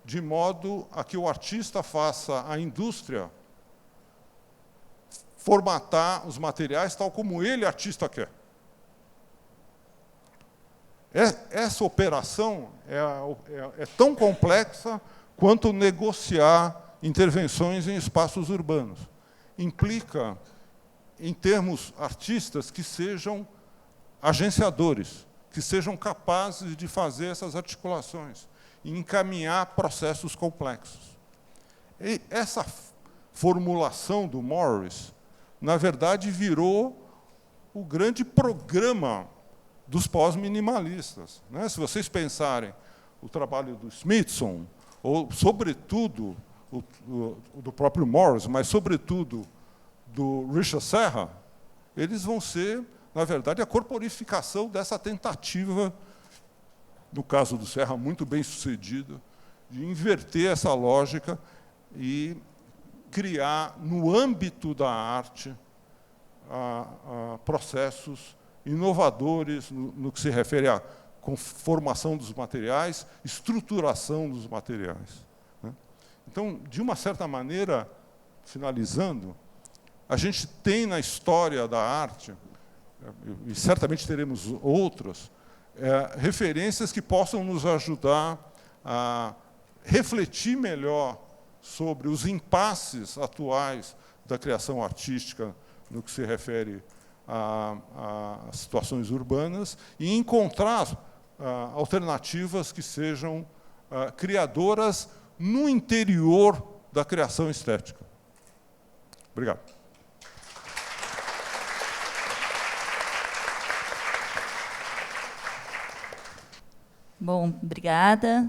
de modo a que o artista faça a indústria formatar os materiais tal como ele, artista, quer? Essa operação é tão complexa quanto negociar intervenções em espaços urbanos. Implica, em termos artistas, que sejam agenciadores, que sejam capazes de fazer essas articulações e encaminhar processos complexos. E essa formulação do Morris, na verdade, virou o grande programa dos pós-minimalistas. Né? Se vocês pensarem o trabalho do Smithson, ou, sobretudo, do próprio Morris, mas, sobretudo, do Richard Serra, eles vão ser, na verdade, a corporificação dessa tentativa, no caso do Serra, muito bem sucedida, de inverter essa lógica e criar, no âmbito da arte, processos inovadores no que se refere à conformação dos materiais, estruturação dos materiais. Né? Então, de uma certa maneira, finalizando, a gente tem na história da arte, e certamente teremos outras, referências que possam nos ajudar a refletir melhor sobre os impasses atuais da criação artística no que se refere a situações urbanas e encontrar alternativas que sejam criadoras no interior da criação estética. Obrigado. Bom, obrigada.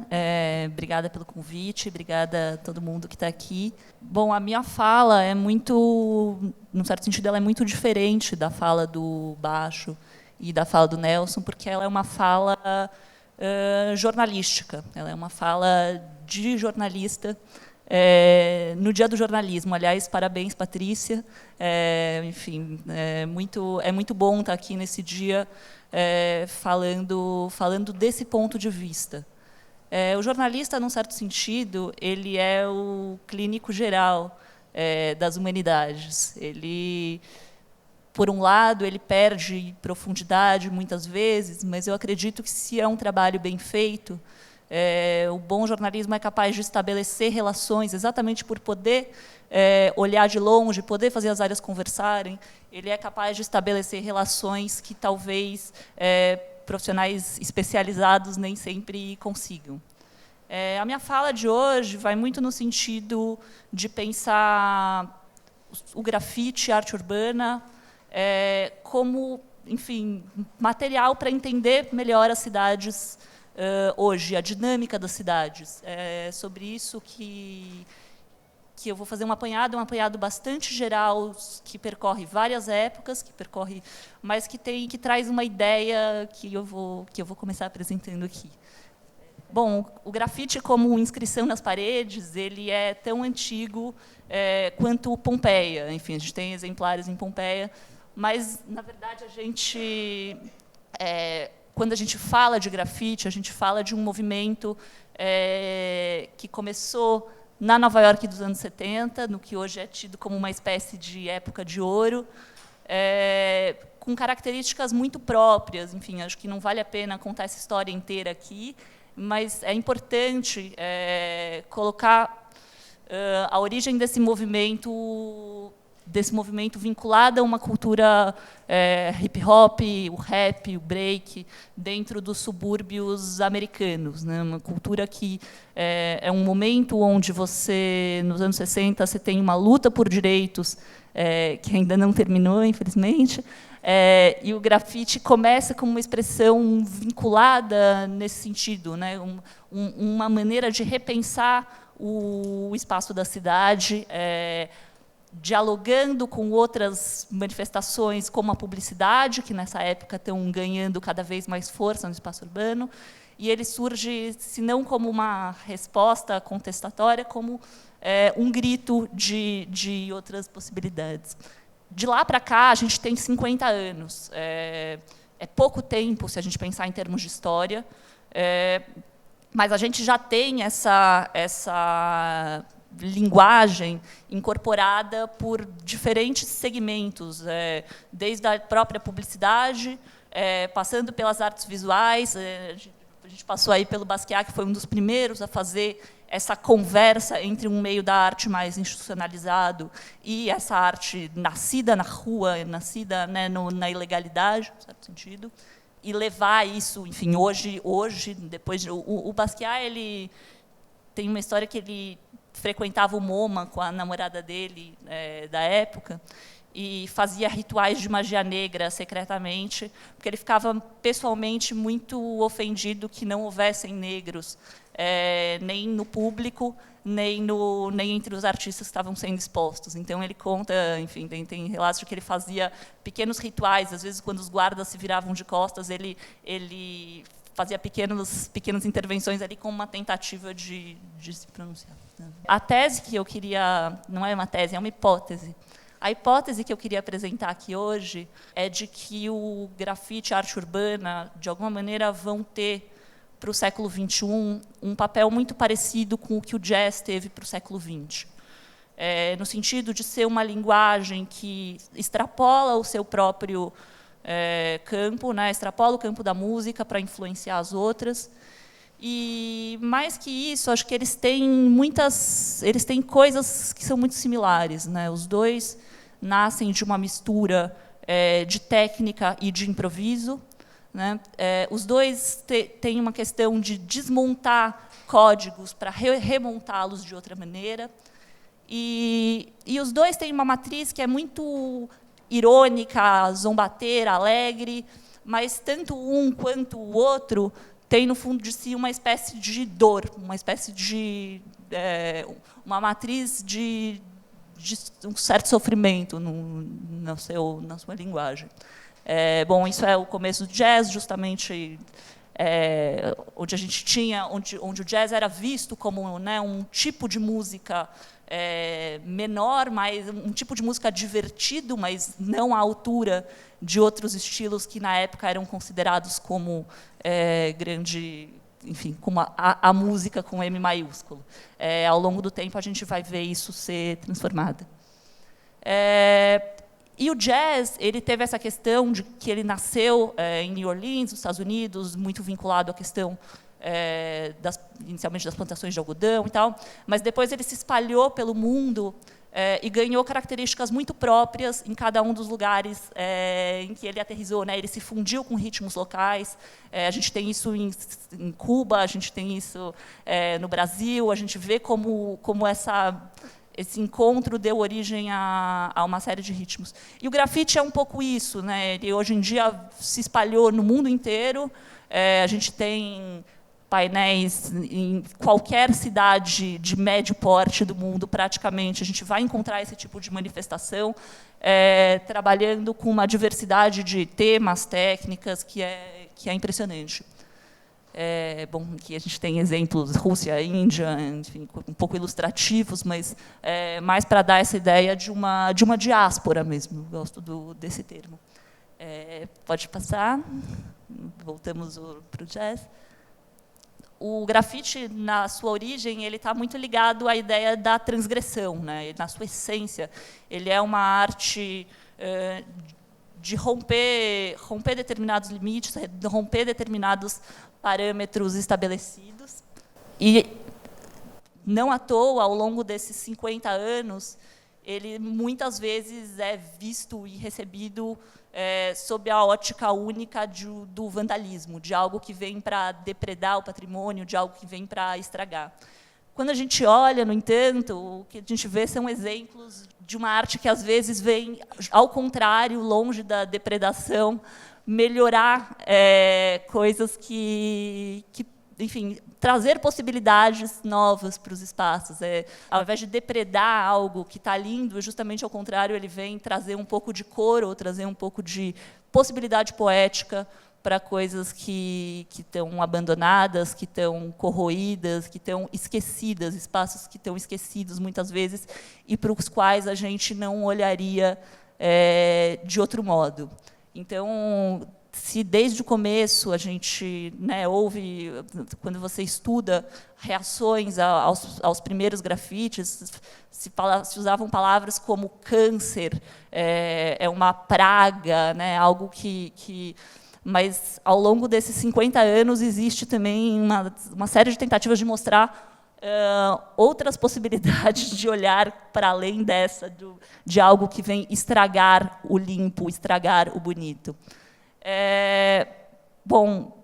Obrigada pelo convite, obrigada a todo mundo que está aqui. Bom, a minha fala é muito, num certo sentido, ela é muito diferente da fala do Bacho e da fala do Nelson, porque ela é uma fala jornalística, ela é uma fala de jornalista, no Dia do Jornalismo. Aliás, parabéns, Patrícia. Enfim, é muito bom estar aqui nesse dia falando desse ponto de vista. O jornalista, num certo sentido, ele é o clínico geral das humanidades. Ele, por um lado, ele perde profundidade muitas vezes, mas eu acredito que, se é um trabalho bem feito, o bom jornalismo é capaz de estabelecer relações, exatamente por poder olhar de longe, poder fazer as áreas conversarem. Ele é capaz de estabelecer relações que talvez profissionais especializados nem sempre consigam. A minha fala de hoje vai muito no sentido de pensar o grafite, a arte urbana, como enfim, material para entender melhor as cidades hoje, a dinâmica das cidades. É sobre isso que eu vou fazer um apanhado bastante geral, que percorre várias épocas, mas que traz uma ideia que eu vou começar apresentando aqui. Bom, o grafite como inscrição nas paredes, ele é tão antigo quanto Pompeia. Enfim, a gente tem exemplares em Pompeia, mas, na verdade, quando a gente fala de grafite, a gente fala de um movimento que começou na Nova York dos anos 70, no que hoje é tido como uma espécie de época de ouro, com características muito próprias. Enfim, acho que não vale a pena contar essa história inteira aqui, mas é importante colocar a origem desse movimento vinculada a uma cultura hip-hop, o rap, o break, dentro dos subúrbios americanos, né? Uma cultura que é um momento onde você, nos anos 60, você tem uma luta por direitos que ainda não terminou, infelizmente, e o grafite começa como uma expressão vinculada nesse sentido, né? Uma maneira de repensar o espaço da cidade, dialogando com outras manifestações, como a publicidade, que nessa época estão ganhando cada vez mais força no espaço urbano, e ele surge, se não como uma resposta contestatória, como um grito de outras possibilidades. De lá para cá, a gente tem 50 anos. É pouco tempo, se a gente pensar em termos de história, mas a gente já tem essa linguagem incorporada por diferentes segmentos, desde a própria publicidade, passando pelas artes visuais. A gente passou aí pelo Basquiat, que foi um dos primeiros a fazer essa conversa entre um meio da arte mais institucionalizado e essa arte nascida na rua, nascida, né, na ilegalidade, em certo sentido, e levar isso, enfim, hoje depois o Basquiat, ele tem uma história que ele frequentava o MoMA com a namorada dele da época e fazia rituais de magia negra secretamente, porque ele ficava pessoalmente muito ofendido que não houvessem negros nem no público, nem entre os artistas que estavam sendo expostos. Então, ele conta, enfim, tem relatos de que ele fazia pequenos rituais, às vezes, quando os guardas se viravam de costas, ele fazia pequenas intervenções ali com uma tentativa de se pronunciar. A tese que eu queria... Não é uma tese, é uma hipótese. A hipótese que eu queria apresentar aqui hoje é de que o grafite e a arte urbana, de alguma maneira, vão ter, para o século XXI, um papel muito parecido com o que o jazz teve para o século XX. No sentido de ser uma linguagem que extrapola o seu próprio campo, né, extrapola o campo da música para influenciar as outras. E, mais que isso, acho que eles têm coisas que são muito similares, né? Os dois nascem de uma mistura de técnica e de improviso, né? Os dois têm uma questão de desmontar códigos para remontá-los de outra maneira. E os dois têm uma matriz que é muito irônica, zombateira, alegre, mas tanto um quanto o outro tem, no fundo de si, uma espécie de dor, uma espécie de... uma matriz de um certo sofrimento na sua linguagem. Bom, isso é o começo do jazz, justamente onde a gente tinha, onde o jazz era visto como, né, um tipo de música menor, mas um tipo de música divertido, mas não à altura de outros estilos que na época eram considerados como grande, enfim, como a música com M maiúsculo. Ao longo do tempo a gente vai ver isso ser transformado. E o jazz, ele teve essa questão de que ele nasceu em New Orleans, nos Estados Unidos, muito vinculado à questão inicialmente das plantações de algodão e tal, mas depois ele se espalhou pelo mundo e ganhou características muito próprias em cada um dos lugares em que ele aterrissou, né? Ele se fundiu com ritmos locais. A gente tem isso em Cuba, a gente tem isso no Brasil. A gente vê como esse encontro deu origem a uma série de ritmos. E o grafite é um pouco isso, né? Ele hoje em dia se espalhou no mundo inteiro. A gente tem painéis em qualquer cidade de médio porte do mundo, praticamente. A gente vai encontrar esse tipo de manifestação, trabalhando com uma diversidade de temas, técnicas, que é impressionante. Bom, aqui a gente tem exemplos Rússia, Índia, enfim, um pouco ilustrativos, mas mais para dar essa ideia de uma diáspora mesmo. Eu gosto desse termo. Pode passar. Voltamos para o jazz. O grafite, na sua origem, ele está muito ligado à ideia da transgressão, né? Na sua essência, ele é uma arte de romper determinados limites, romper determinados parâmetros estabelecidos. E, não à toa, ao longo desses 50 anos, ele muitas vezes é visto e recebido sob a ótica única do vandalismo, de algo que vem para depredar o patrimônio, de algo que vem para estragar. Quando a gente olha, no entanto, o que a gente vê são exemplos de uma arte que, às vezes, vem, ao contrário, longe da depredação, melhorar coisas que, enfim, trazer possibilidades novas para os espaços. Ao invés de depredar algo que está lindo, justamente ao contrário, ele vem trazer um pouco de cor, ou trazer um pouco de possibilidade poética para coisas que estão abandonadas, que estão corroídas, que estão esquecidas, espaços que estão esquecidos, muitas vezes, e para os quais a gente não olharia de outro modo. Então, se desde o começo a gente, né, ouve, quando você estuda reações aos primeiros grafites, se usavam palavras como câncer, uma praga, né, algo que mas, ao longo desses 50 anos, existe também uma série de tentativas de mostrar outras possibilidades de olhar para além de algo que vem estragar o limpo, estragar o bonito. Bom,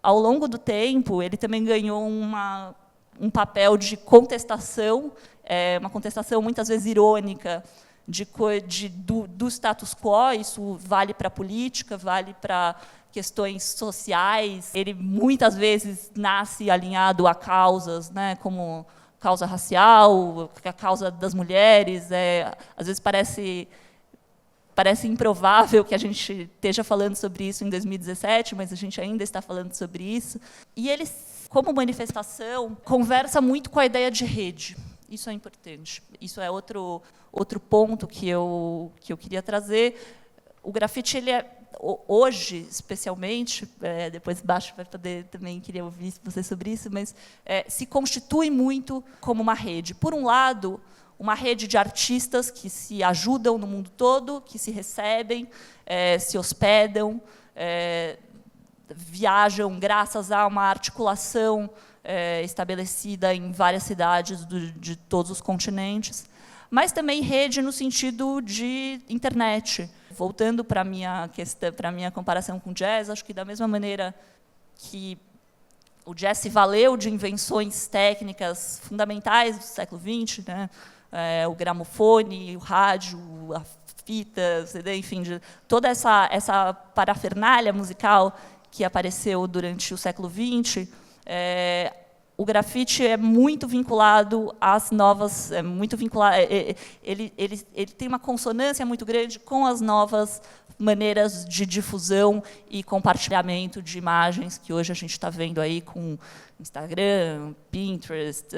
ao longo do tempo, ele também ganhou um papel de contestação, uma contestação muitas vezes irônica do status quo. Isso vale para a política, vale para questões sociais. Ele muitas vezes nasce alinhado a causas, né, como causa racial, a causa das mulheres. Às vezes parece improvável que a gente esteja falando sobre isso em 2017, mas a gente ainda está falando sobre isso. E ele, como manifestação, conversa muito com a ideia de rede. Isso é importante. Isso é outro ponto que eu queria trazer. O grafite, ele hoje, especialmente, depois Baixo vai poder também, queria ouvir você sobre isso, mas se constitui muito como uma rede. Por um lado, uma rede de artistas que se ajudam no mundo todo, que se recebem, se hospedam, viajam graças a uma articulação estabelecida em várias cidades de todos os continentes, mas também rede no sentido de internet. Voltando para a minha comparação com o jazz, acho que, da mesma maneira que o jazz se valeu de invenções técnicas fundamentais do século XX, né, o gramofone, o rádio, a fita, CD, enfim, toda essa parafernália musical que apareceu durante o século XX, o grafite é muito vinculado às novas, ele tem uma consonância muito grande com as novas maneiras de difusão e compartilhamento de imagens que hoje a gente está vendo aí com Instagram, Pinterest,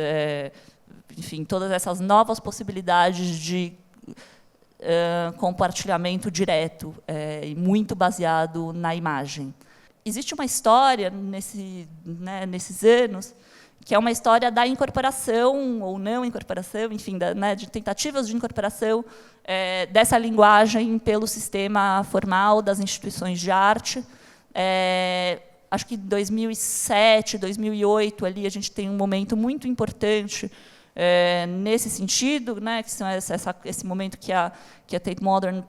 enfim, todas essas novas possibilidades de compartilhamento direto, e muito baseado na imagem. Existe uma história nesses anos, que é uma história da incorporação ou não incorporação, enfim, de tentativas de incorporação dessa linguagem pelo sistema formal das instituições de arte. Acho que em 2007, 2008, ali, a gente tem um momento muito importante nesse sentido, né, que são esse momento que a Tate Modern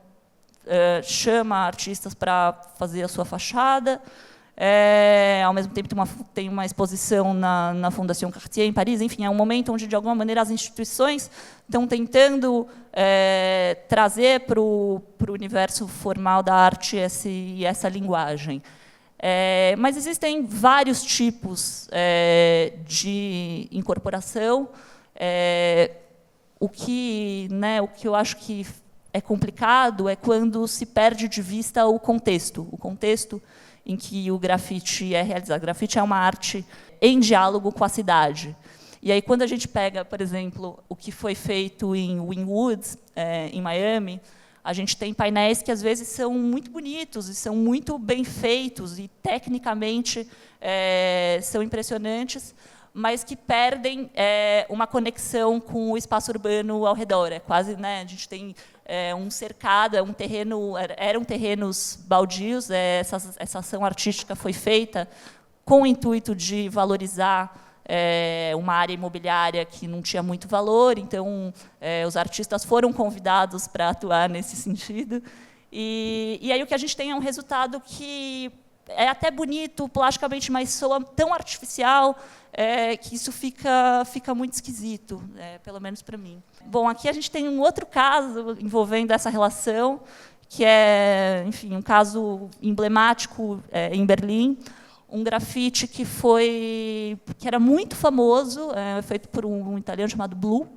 chama artistas para fazer a sua fachada. Ao mesmo tempo tem uma exposição na Fondation Cartier, em Paris. Enfim, é um momento onde, de alguma maneira, as instituições estão tentando trazer para o universo formal da arte essa linguagem. Mas existem vários tipos de incorporação. O que eu acho que é complicado é quando se perde de vista o contexto em que o grafite é realizado. O grafite é uma arte em diálogo com a cidade. E aí, quando a gente pega, por exemplo, o que foi feito em Wynwood, em Miami, a gente tem painéis que, às vezes, são muito bonitos e são muito bem feitos e, tecnicamente, são impressionantes, mas que perdem uma conexão com o espaço urbano ao redor. É quase, né, a gente tem um cercado, um terreno, eram terrenos baldios. Essa ação artística foi feita com o intuito de valorizar uma área imobiliária que não tinha muito valor. Então, os artistas foram convidados para atuar nesse sentido. E aí o que a gente tem é um resultado que é até bonito plasticamente, mas soa tão artificial que isso fica muito esquisito, pelo menos para mim. Bom, aqui a gente tem um outro caso envolvendo essa relação, que é, enfim, um caso emblemático em Berlim, um grafite que era muito famoso, feito por um italiano chamado Blue,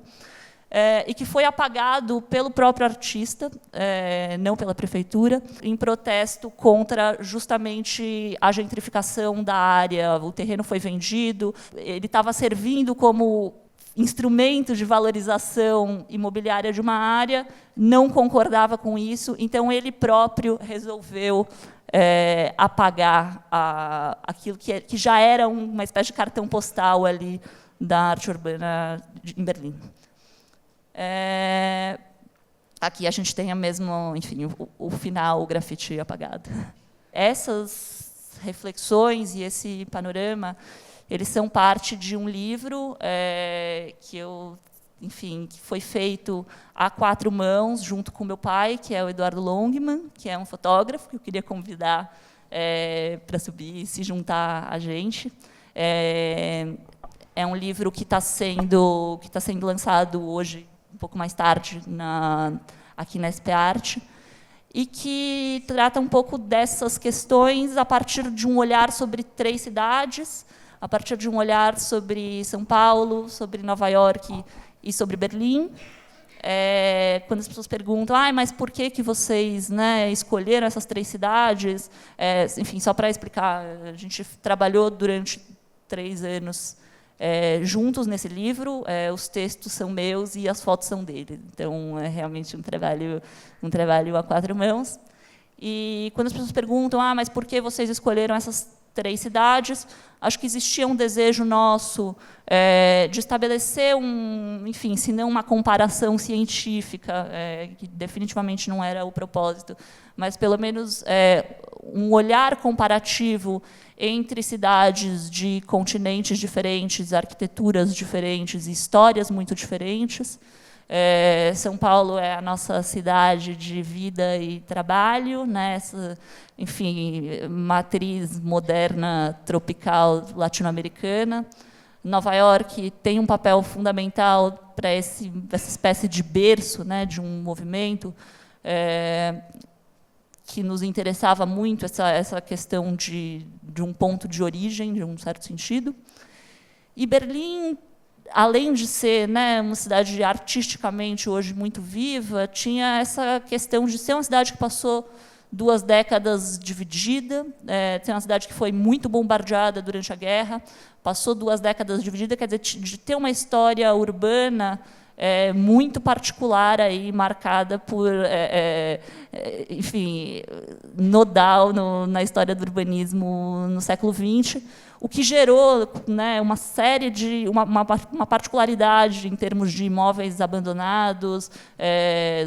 e que foi apagado pelo próprio artista, não pela prefeitura, em protesto contra justamente a gentrificação da área. O terreno foi vendido, ele estava servindo como instrumento de valorização imobiliária de uma área, não concordava com isso, então ele próprio resolveu apagar aquilo que já era uma espécie de cartão postal ali da arte urbana em Berlim. Aqui a gente tem enfim, o final, o grafite apagado. Essas reflexões e esse panorama, eles são parte de um livro que foi feito a 4 mãos, junto com meu pai, que é o Eduardo Longman, que é um fotógrafo que eu queria convidar para subir e se juntar a gente. É um livro que está sendo lançado hoje, um pouco mais tarde, aqui na SP Arte, e que trata um pouco dessas questões a partir de um olhar sobre 3 cidades, a partir de um olhar sobre São Paulo, sobre Nova York e sobre Berlim. Quando as pessoas perguntam, mas por que vocês, né, escolheram essas 3 cidades? Enfim, só para explicar, a gente trabalhou durante 3 anos juntos nesse livro. Os textos são meus e as fotos são dele. Então, é realmente um trabalho a 4 mãos. E quando as pessoas perguntam, mas por que vocês escolheram essas 3 cidades? Acho que existia um desejo nosso de estabelecer enfim, se não uma comparação científica, que definitivamente não era o propósito, mas pelo menos um olhar comparativo entre cidades de continentes diferentes, arquiteturas diferentes, histórias muito diferentes. São Paulo é a nossa cidade de vida e trabalho, né? Enfim, matriz moderna, tropical, latino-americana. Nova York tem um papel fundamental para essa espécie de berço, né, de um movimento que nos interessava muito, essa questão de um ponto de origem, de um certo sentido. E Berlim, além de ser, né, uma cidade artisticamente hoje muito viva, tinha essa questão de ser uma cidade que passou 2 décadas dividida, ser uma cidade que foi muito bombardeada durante a guerra, passou 2 décadas dividida, quer dizer, de ter uma história urbana muito particular, aí, marcada por, enfim, nodal na história do urbanismo no século XX, o que gerou, né, uma série de uma particularidade em termos de imóveis abandonados,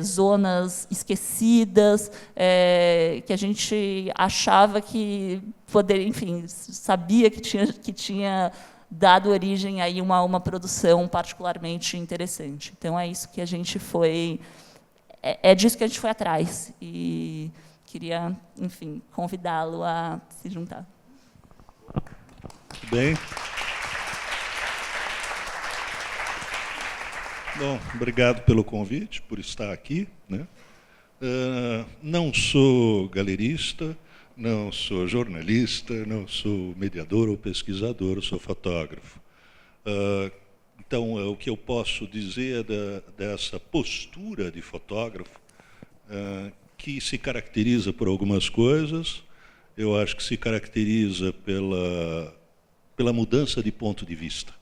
zonas esquecidas, que a gente achava que poderia, enfim, sabia que tinha dado origem aí uma produção particularmente interessante. Então, é isso que a gente foi... disso que a gente foi atrás. E queria, enfim, convidá-lo a se juntar. bem? Bom, obrigado pelo convite, por estar aqui, né? Não sou galerista, não sou jornalista, não sou mediador ou pesquisador, sou fotógrafo. Então, o que eu posso dizer dessa postura de fotógrafo, que se caracteriza por algumas coisas, eu acho que se caracteriza pela mudança de ponto de vista,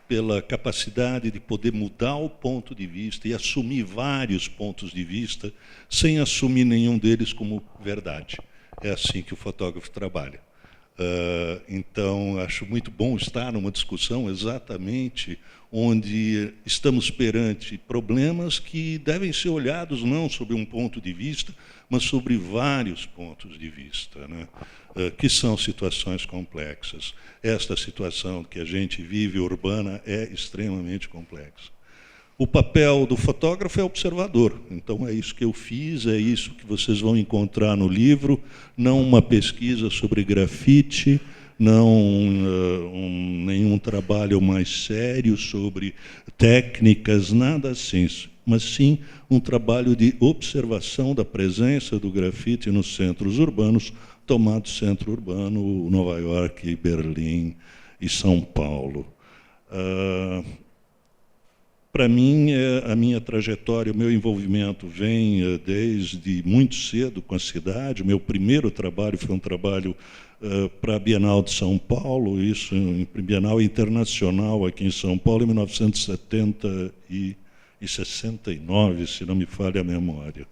pela capacidade de poder mudar o ponto de vista e assumir vários pontos de vista sem assumir nenhum deles como verdade. É assim que o fotógrafo trabalha. Então, acho muito bom estar numa discussão exatamente onde estamos perante problemas que devem ser olhados não sobre um ponto de vista, mas sobre vários pontos de vista, né? Que são situações complexas. Esta situação que a gente vive urbana é extremamente complexa. O papel do fotógrafo é observador. Então, é isso que eu fiz, é isso que vocês vão encontrar no livro, não uma pesquisa sobre grafite, não nenhum trabalho mais sério sobre técnicas, nada assim, mas sim um trabalho de observação da presença do grafite nos centros urbanos, tomado centro urbano, Nova York, Berlim e São Paulo. Para mim, a minha trajetória, o meu envolvimento vem desde muito cedo com a cidade. Meu primeiro trabalho foi um trabalho para a Bienal de São Paulo, isso em Bienal Internacional aqui em São Paulo, em 1970 e 69, se não me falha a memória.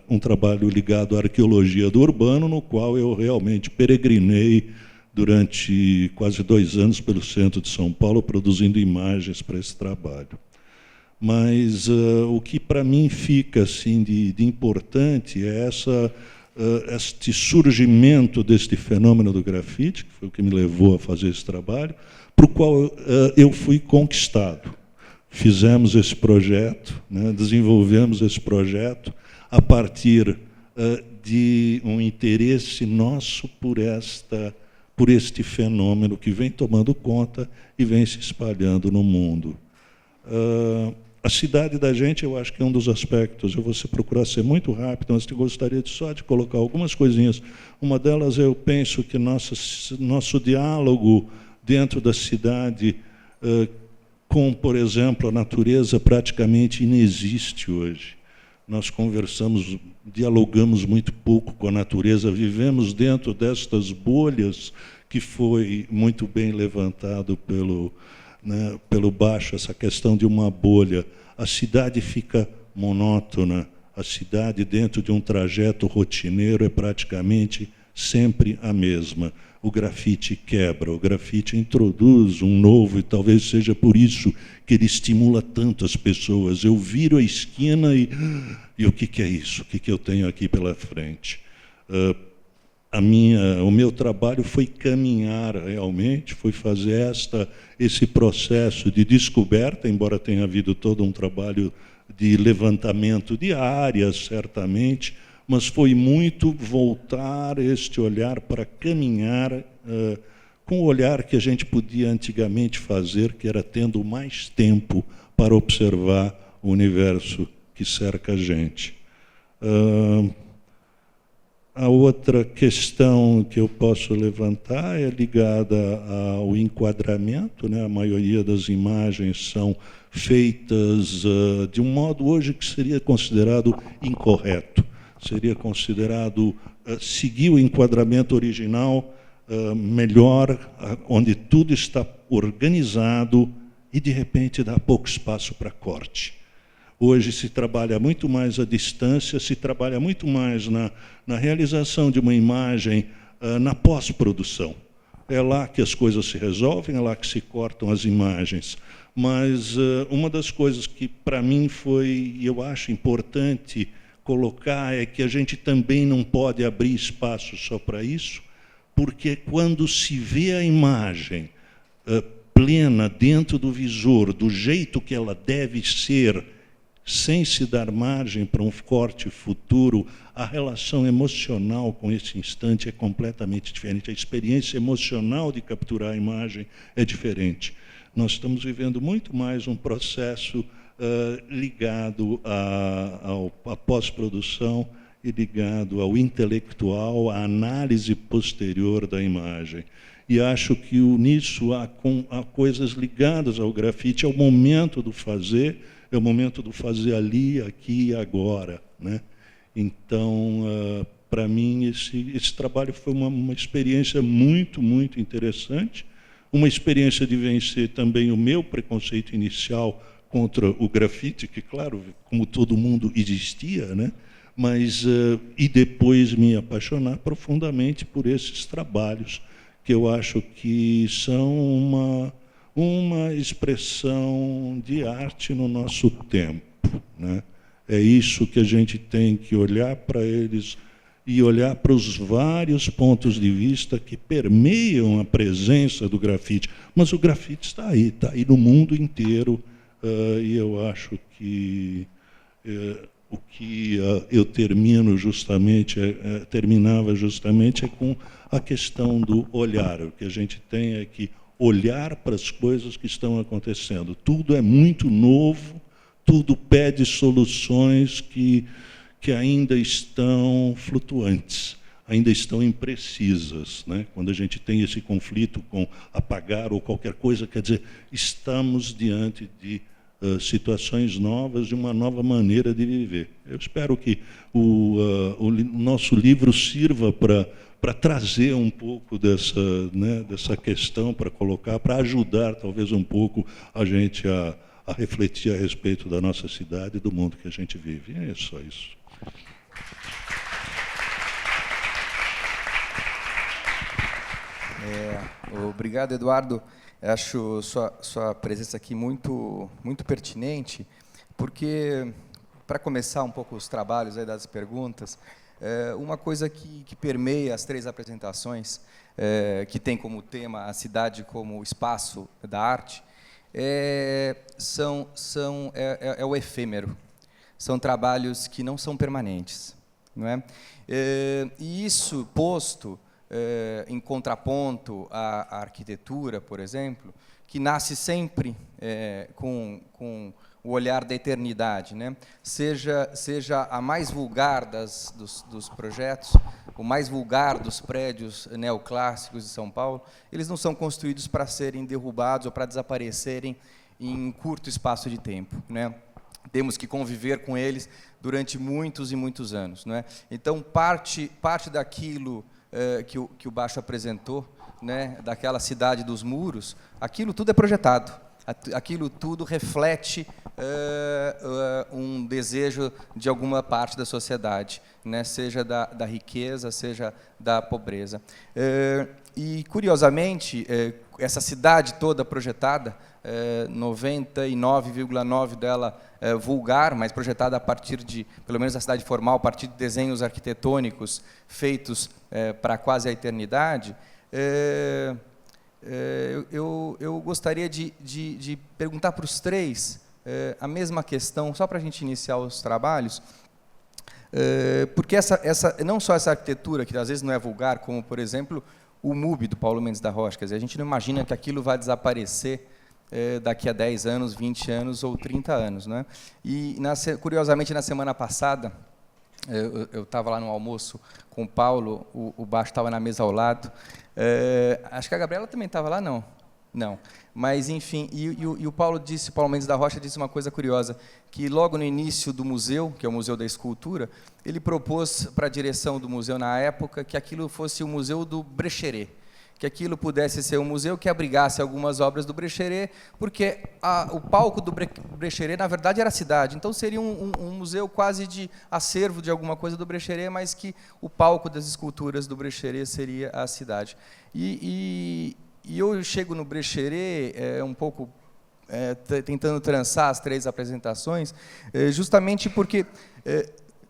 Um trabalho ligado à arqueologia do urbano, no qual eu realmente peregrinei durante quase 2 anos pelo centro de São Paulo, produzindo imagens para esse trabalho. Mas o que para mim fica assim, de importante é este surgimento deste fenômeno do grafite, que foi o que me levou a fazer esse trabalho, para o qual eu fui conquistado. Fizemos esse projeto, né, desenvolvemos esse projeto a partir de um interesse nosso por este fenômeno que vem tomando conta e vem se espalhando no mundo. A cidade da gente, eu acho que é um dos aspectos, eu vou procurar ser muito rápido, mas eu gostaria só de colocar algumas coisinhas. Uma delas, eu penso que nosso diálogo dentro da cidade com, por exemplo, a natureza praticamente inexiste hoje. Nós dialogamos muito pouco com a natureza, vivemos dentro destas bolhas que foi muito bem levantado pelo Baixo, essa questão de uma bolha. A cidade fica monótona, a cidade dentro de um trajeto rotineiro é praticamente sempre a mesma. O grafite quebra, o grafite introduz um novo, e talvez seja por isso que ele estimula tanto as pessoas. Eu viro a esquina e o que é isso? O que eu tenho aqui pela frente? O meu trabalho foi caminhar realmente, foi fazer esse processo de descoberta, embora tenha havido todo um trabalho de levantamento de áreas, certamente, mas foi muito voltar este olhar para caminhar com o olhar que a gente podia antigamente fazer, que era tendo mais tempo para observar o universo que cerca a gente. A outra questão que eu posso levantar é ligada ao enquadramento, né? A maioria das imagens são feitas de um modo hoje que seria considerado incorreto. Seria considerado seguir o enquadramento original melhor, onde tudo está organizado e, de repente, dá pouco espaço para corte. Hoje se trabalha muito mais à distância, se trabalha muito mais na realização de uma imagem na pós-produção. É lá que as coisas se resolvem, é lá que se cortam as imagens. Mas uma das coisas que, para mim, foi, e eu acho importante colocar, é que a gente também não pode abrir espaço só para isso, porque quando se vê a imagem plena dentro do visor, do jeito que ela deve ser, sem se dar margem para um corte futuro, a relação emocional com esse instante é completamente diferente. A experiência emocional de capturar a imagem é diferente. Nós estamos vivendo muito mais um processo ligado à pós-produção e ligado ao intelectual, à análise posterior da imagem. E acho que nisso há coisas ligadas ao grafite, é o momento do fazer, é o momento do fazer ali, aqui e agora, né? Então, para mim, esse trabalho foi uma experiência muito, muito interessante, uma experiência de vencer também o meu preconceito inicial contra o grafite, que, claro, como todo mundo existia, né? Mas, e depois me apaixonar profundamente por esses trabalhos, que eu acho que são uma expressão de arte no nosso tempo, né? É isso que a gente tem que olhar para eles e olhar para os vários pontos de vista que permeiam a presença do grafite. Mas o grafite está aí no mundo inteiro, e eu acho que o que eu terminava justamente é com a questão do olhar. O que a gente tem é que olhar para as coisas que estão acontecendo. Tudo é muito novo, tudo pede soluções que ainda estão flutuantes, ainda estão imprecisas, né? Quando a gente tem esse conflito com apagar ou qualquer coisa, quer dizer, estamos diante de situações novas, de uma nova maneira de viver. Eu espero que o nosso livro sirva para trazer um pouco dessa questão, para colocar, para ajudar talvez um pouco a gente a refletir a respeito da nossa cidade e do mundo que a gente vive. É só isso. Obrigado, Eduardo. Acho sua presença aqui muito, muito pertinente, porque, para começar um pouco os trabalhos aí das perguntas, uma coisa que permeia as 3 apresentações, que tem como tema a cidade como espaço da arte, é o efêmero. São trabalhos que não são permanentes, não é? E isso posto em contraponto à arquitetura, por exemplo, que nasce sempre com o olhar da eternidade, né? Seja a mais vulgar dos projetos, o mais vulgar dos prédios neoclássicos de São Paulo, eles não são construídos para serem derrubados ou para desaparecerem em curto espaço de tempo, né? Temos que conviver com eles durante muitos e muitos anos, não é? Então, parte daquilo que o Bacho apresentou, né, daquela cidade dos muros, aquilo tudo é projetado, aquilo tudo reflete um desejo de alguma parte da sociedade, né, seja da riqueza, seja da pobreza. E, curiosamente, essa cidade toda projetada, 99,9% dela vulgar, mas projetada a partir de, pelo menos a cidade formal, a partir de desenhos arquitetônicos feitos para quase a eternidade, eu gostaria de perguntar para os 3 a mesma questão, só para a gente iniciar os trabalhos, porque não só essa arquitetura, que às vezes não é vulgar, como, por exemplo, o MUB do Paulo Mendes da Rocha, quer dizer, a gente não imagina que aquilo vai desaparecer daqui a 10 anos, 20 anos ou 30 anos, né? E, curiosamente, na semana passada, eu estava lá no almoço com o Paulo, o Bacho estava na mesa ao lado, acho que a Gabriela também estava lá, não? Não. Mas, enfim, e o Paulo Mendes da Rocha disse uma coisa curiosa, que logo no início do museu, que é o Museu da Escultura, ele propôs para a direção do museu na época que aquilo fosse o Museu do Brecheret, que aquilo pudesse ser um museu que abrigasse algumas obras do Brecheret, porque o palco do Brecheret, na verdade, era a cidade. Então, seria um museu quase de acervo de alguma coisa do Brecheret, mas que o palco das esculturas do Brecheret seria a cidade. E eu chego no Brecheret um pouco tentando trançar as 3 apresentações, justamente porque,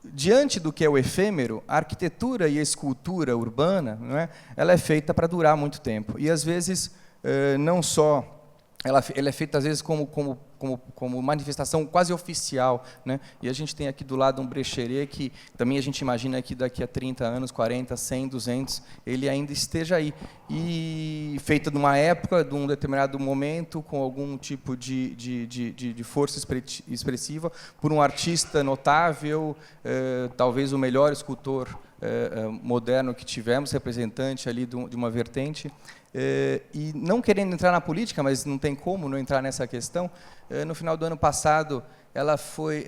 diante do que é o efêmero, a arquitetura e a escultura urbana, não é? Ela é feita para durar muito tempo. E, às vezes, não só... Ela é feita, às vezes, como como manifestação quase oficial, né? E a gente tem aqui do lado um brecheret que também a gente imagina que daqui a 30 anos, 40, 100, 200, ele ainda esteja aí. E feita numa época, de um determinado momento, com algum tipo de força expressiva, por um artista notável, talvez o melhor escultor moderno que tivemos, representante ali de uma vertente. E não querendo entrar na política, mas não tem como não entrar nessa questão, no final do ano passado, ela foi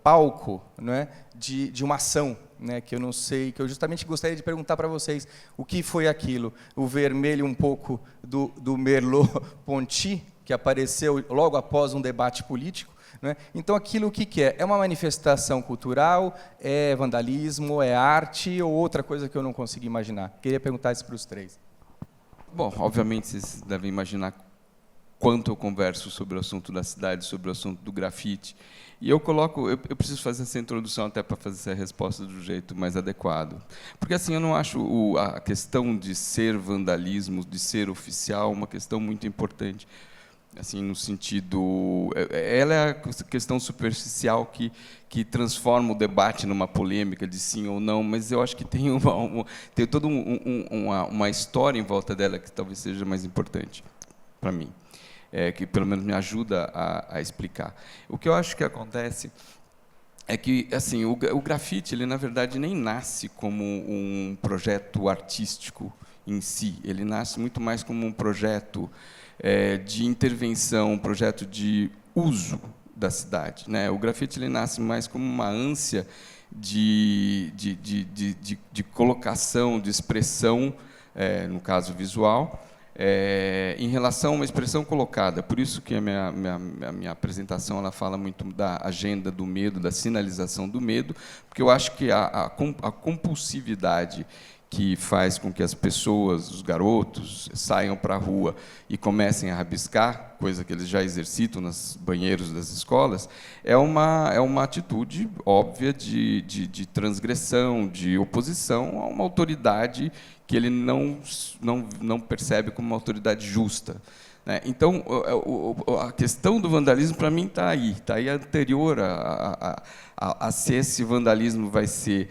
palco, não é, de uma ação, né, que eu não sei, que eu justamente gostaria de perguntar para vocês o que foi aquilo. O vermelho um pouco do Merleau-Ponty, que apareceu logo após um debate político. Né? Então, aquilo o que é? É uma manifestação cultural, é vandalismo, é arte ou outra coisa que eu não consigo imaginar? Queria perguntar isso para os três. Bom, obviamente vocês devem imaginar quanto eu converso sobre o assunto da cidade, sobre o assunto do grafite. E eu preciso fazer essa introdução até para fazer essa resposta do jeito mais adequado. Porque assim, eu não acho a questão de ser vandalismo, de ser oficial, uma questão muito importante. Assim, no sentido, ela é a questão superficial que transforma o debate numa polêmica de sim ou não, mas eu acho que tem toda uma história em volta dela que talvez seja mais importante para mim, que pelo menos me ajuda a explicar. O que eu acho que acontece é que assim, o grafite, ele na verdade nem nasce como um projeto artístico em si, ele nasce muito mais como um projeto de intervenção, um projeto de uso da cidade, né? O grafite ele nasce mais como uma ânsia de colocação, de expressão, no caso visual, em relação a uma expressão colocada. Por isso que a minha apresentação ela fala muito da agenda do medo, da sinalização do medo, porque eu acho que a compulsividade que faz com que as pessoas, os garotos, saiam para a rua e comecem a rabiscar, coisa que eles já exercitam nos banheiros das escolas, é uma atitude óbvia de transgressão, de oposição a uma autoridade que ele não percebe como uma autoridade justa. Então, a questão do vandalismo, para mim, está aí anterior a se esse vandalismo vai ser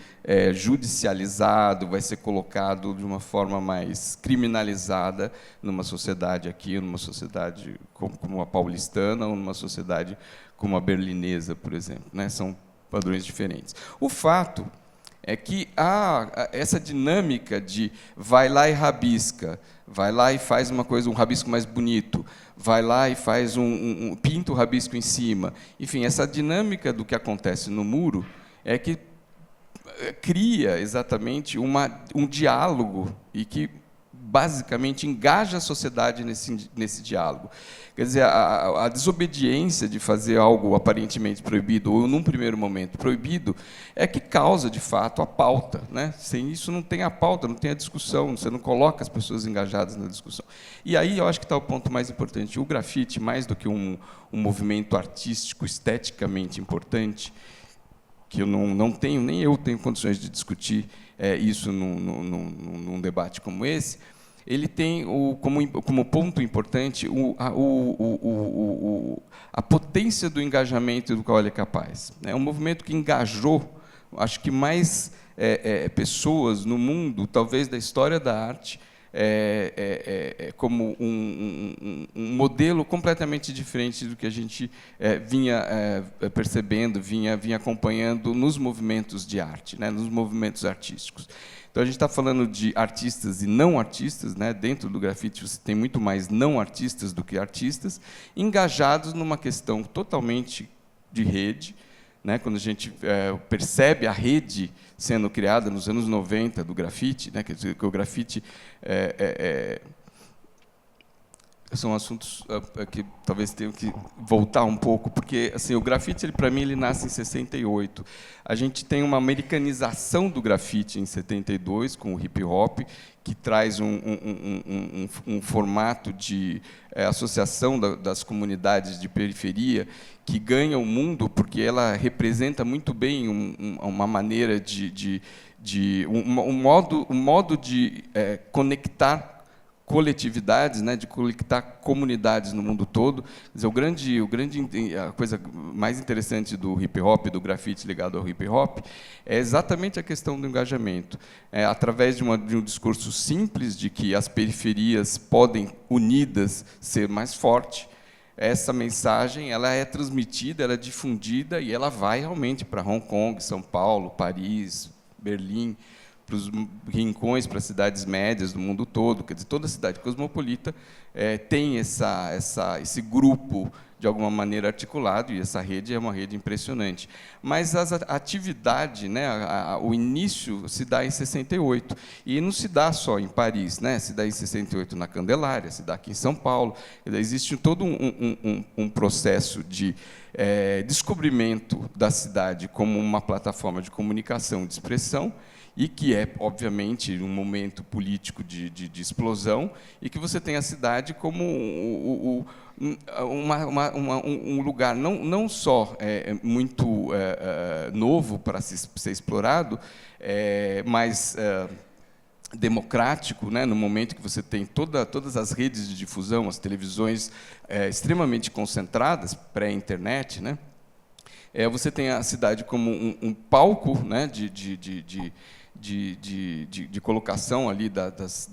judicializado, vai ser colocado de uma forma mais criminalizada numa sociedade aqui, numa sociedade como a paulistana, ou numa sociedade como a berlinesa, por exemplo. São padrões diferentes. O fato é que essa dinâmica de vai lá e rabisca, vai lá e faz um rabisco mais bonito, vai lá e faz pinta o rabisco em cima. Enfim, essa dinâmica do que acontece no muro é que cria exatamente um diálogo e que basicamente engaja a sociedade nesse diálogo. Quer dizer, a desobediência de fazer algo aparentemente proibido, ou num primeiro momento proibido, é que causa, de fato, a pauta. Sem isso não tem a pauta, não tem a discussão, você não coloca as pessoas engajadas na discussão. E aí eu acho que está o ponto mais importante. O grafite, mais do que um movimento artístico esteticamente importante, que eu não tenho, nem eu tenho condições de discutir isso num debate como esse, ele tem como ponto importante a potência do engajamento do qual ele é capaz. É um movimento que engajou, acho que mais pessoas no mundo, talvez da história da arte, como um modelo completamente diferente do que a gente vinha percebendo, vinha acompanhando nos movimentos de arte, nos movimentos artísticos. Então, a gente está falando de artistas e não artistas, dentro do grafite você tem muito mais não artistas do que artistas, engajados numa questão totalmente de rede, quando a gente percebe a rede sendo criada nos anos 90 do grafite, quer dizer, que o grafite são assuntos que talvez tenham que voltar um pouco, porque assim, o grafite, para mim, ele nasce em 68. A gente tem uma americanização do grafite em 72, com o hip-hop, que traz um formato de associação das comunidades de periferia, que ganha o mundo, porque ela representa muito bem uma maneira um modo de conectar coletividades, né, de conectar comunidades no mundo todo. Quer dizer, a coisa mais interessante do hip hop, do grafite ligado ao hip hop, é exatamente a questão do engajamento. Através de um discurso simples de que as periferias podem, unidas, ser mais forte, essa mensagem ela é transmitida, ela é difundida e ela vai realmente para Hong Kong, São Paulo, Paris, Berlim, para os rincões, para as cidades médias do mundo todo. Quer dizer, toda cidade cosmopolita tem esse grupo, de alguma maneira, articulado, e essa rede é uma rede impressionante. Mas a atividade, né, o início se dá em 68, e não se dá só em Paris, né, se dá em 68 na Candelária, se dá aqui em São Paulo. Existe todo um processo de descobrimento da cidade como uma plataforma de comunicação, de expressão, e que é, obviamente, um momento político de explosão, e que você tem a cidade como um lugar não só muito novo para ser explorado, mas democrático, né, no momento que você tem todas as redes de difusão, as televisões extremamente concentradas, pré-internet, né, você tem a cidade como um palco, né, de colocação ali das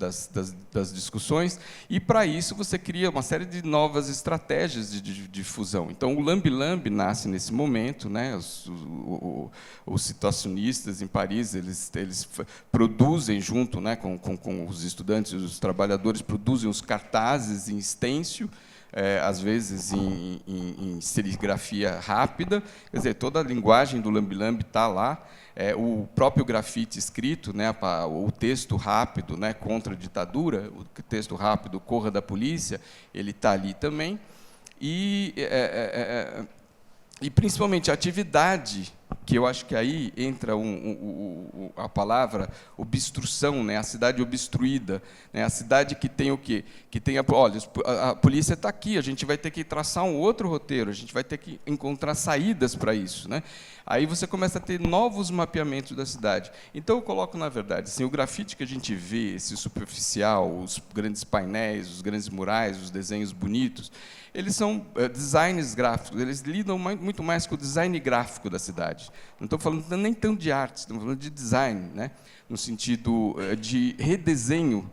discussões, e, para isso, você cria uma série de novas estratégias de difusão. Então, o Lambi-Lambi nasce nesse momento, né? Os situacionistas em Paris, eles produzem, junto, né, com os estudantes e os trabalhadores, produzem os cartazes em estêncil, às vezes em serigrafia rápida. Quer dizer, toda a linguagem do Lambi-Lambi está lá. O próprio grafite escrito, né, o texto rápido, né, contra a ditadura, o texto rápido, corra da polícia, ele está ali também. E principalmente a atividade, que eu acho que aí entra a palavra obstrução, né, a cidade obstruída, né, a cidade que tem o quê? Que tem olha, a polícia está aqui, a gente vai ter que traçar um outro roteiro, a gente vai ter que encontrar saídas para isso, né? Aí você começa a ter novos mapeamentos da cidade. Então, eu coloco, na verdade, assim, o grafite que a gente vê, esse superficial, os grandes painéis, os grandes murais, os desenhos bonitos, eles são designs gráficos, eles lidam muito mais com o design gráfico da cidade. Não estou falando nem tanto de arte, estamos falando de design, né, no sentido de redesenho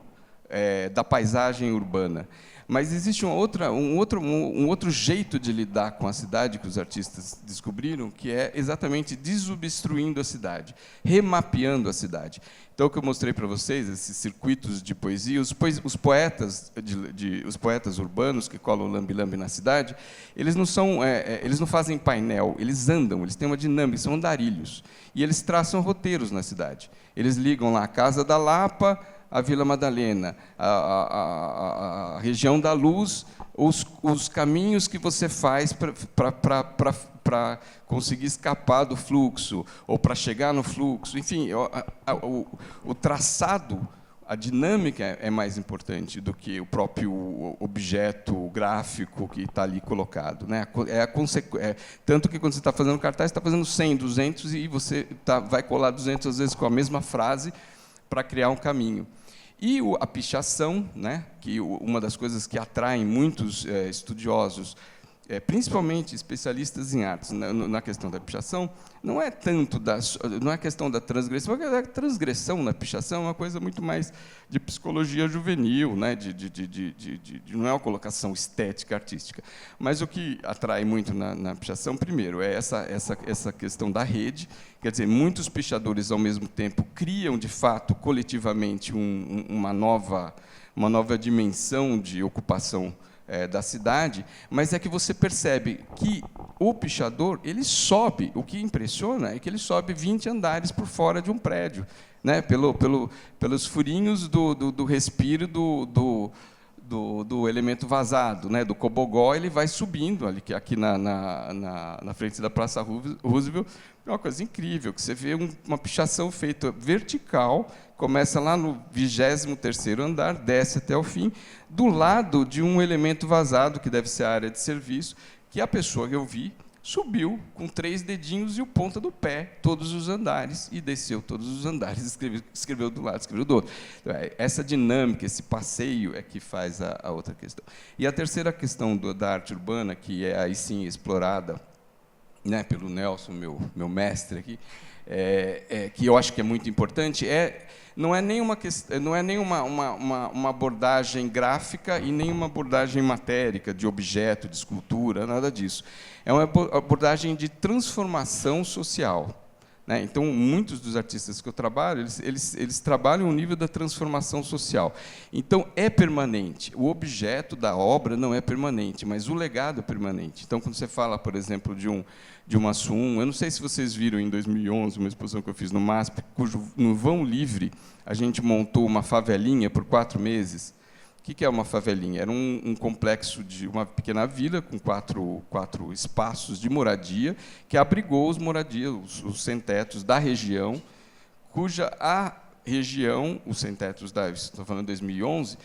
da paisagem urbana. Mas existe um outro jeito de lidar com a cidade que os artistas descobriram, que é exatamente desobstruindo a cidade, remapeando a cidade. Então, o que eu mostrei para vocês, esses circuitos de poesia, os poetas urbanos que colam o Lambi-Lambi na cidade, eles não fazem painel, eles andam, eles têm uma dinâmica, são andarilhos, e eles traçam roteiros na cidade. Eles ligam lá a Casa da Lapa, a Vila Madalena, a região da Luz, os caminhos que você faz para conseguir escapar do fluxo, ou para chegar no fluxo. Enfim, o traçado, a dinâmica é mais importante do que o próprio objeto gráfico que está ali colocado, né? Tanto que, quando você está fazendo cartaz, você está fazendo 100, 200, e você vai colar 200, às vezes, com a mesma frase, para criar um caminho. E a pichação, né, que uma das coisas que atraem muitos estudiosos, principalmente especialistas em artes, na questão da pichação, não é a questão da transgressão, porque a transgressão na pichação é uma coisa muito mais de psicologia juvenil, né, não é uma colocação estética, artística. Mas o que atrai muito na pichação, primeiro, é essa questão da rede. Quer dizer, muitos pichadores, ao mesmo tempo, criam, de fato, coletivamente, uma nova dimensão de ocupação da cidade, mas é que você percebe que o pichador, ele sobe, o que impressiona é que ele sobe 20 andares por fora de um prédio, né, pelos furinhos do respiro do elemento vazado, né, do cobogó, ele vai subindo aqui na frente da Praça Roosevelt. É uma coisa incrível, que você vê uma pichação feita vertical, começa lá no 23º andar, desce até o fim, do lado de um elemento vazado, que deve ser a área de serviço, que a pessoa que eu vi subiu com 3 dedinhos e o ponta do pé, todos os andares, e desceu todos os andares, escreveu do lado, escreveu do outro. Então, essa dinâmica, esse passeio é que faz a outra questão. E a terceira questão da arte urbana, que é aí sim explorada, né, pelo Nelson, meu mestre aqui, que eu acho que é muito importante, não é nenhuma uma abordagem gráfica e nem uma abordagem matérica, de objeto, de escultura, nada disso. É uma abordagem de transformação social. Né? Então, muitos dos artistas que eu trabalho, eles trabalham o nível da transformação social. Então, é permanente. O objeto da obra não é permanente, mas o legado é permanente. Então, quando você fala, por exemplo, de uma SUM, eu não sei se vocês viram em 2011, uma exposição que eu fiz no MASP, no vão livre, a gente montou uma favelinha por 4 meses. O que é uma favelinha? Era um complexo de uma pequena vila com quatro espaços de moradia que abrigou os sem-tetos da região, cuja a região, os sem-tetos estou falando de 2011,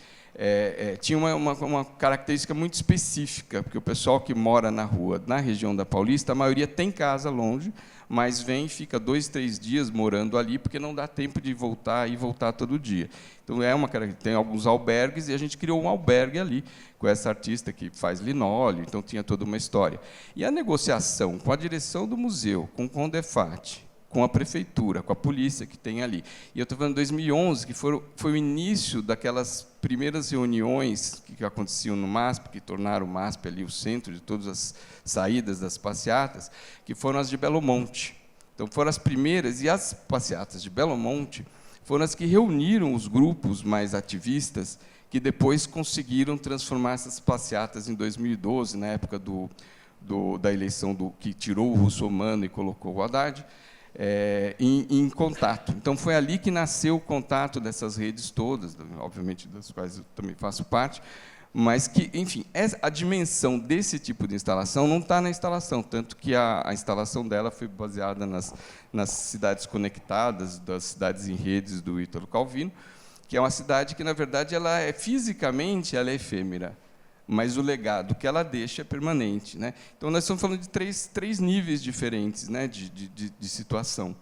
tinha uma característica muito específica, porque o pessoal que mora na rua, na região da Paulista, a maioria tem casa longe, mas vem e fica 2, 3 dias morando ali, porque não dá tempo de voltar e voltar todo dia. Então, tem alguns albergues, e a gente criou um albergue ali, com essa artista que faz linóleo, então tinha toda uma história. E a negociação com a direção do museu, com o Condefat, com a prefeitura, com a polícia que tem ali. E eu estou falando de 2011, que foi o início daquelas primeiras reuniões que aconteciam no MASP, que tornaram o MASP ali o centro de todas as saídas das passeatas, que foram as de Belo Monte. Então, foram as primeiras, e as passeatas de Belo Monte foram as que reuniram os grupos mais ativistas, que depois conseguiram transformar essas passeatas em 2012, na época da eleição que tirou o Russomano e colocou o Haddad, em contato. Então, foi ali que nasceu o contato dessas redes todas, obviamente, das quais eu também faço parte, mas que, enfim, a dimensão desse tipo de instalação não está na instalação, tanto que a instalação dela foi baseada nas cidades conectadas, das cidades em redes do Ítalo Calvino, que é uma cidade que, na verdade, fisicamente ela é efêmera, mas o legado que ela deixa é permanente. Né? Então, nós estamos falando de três níveis diferentes, né, de situação.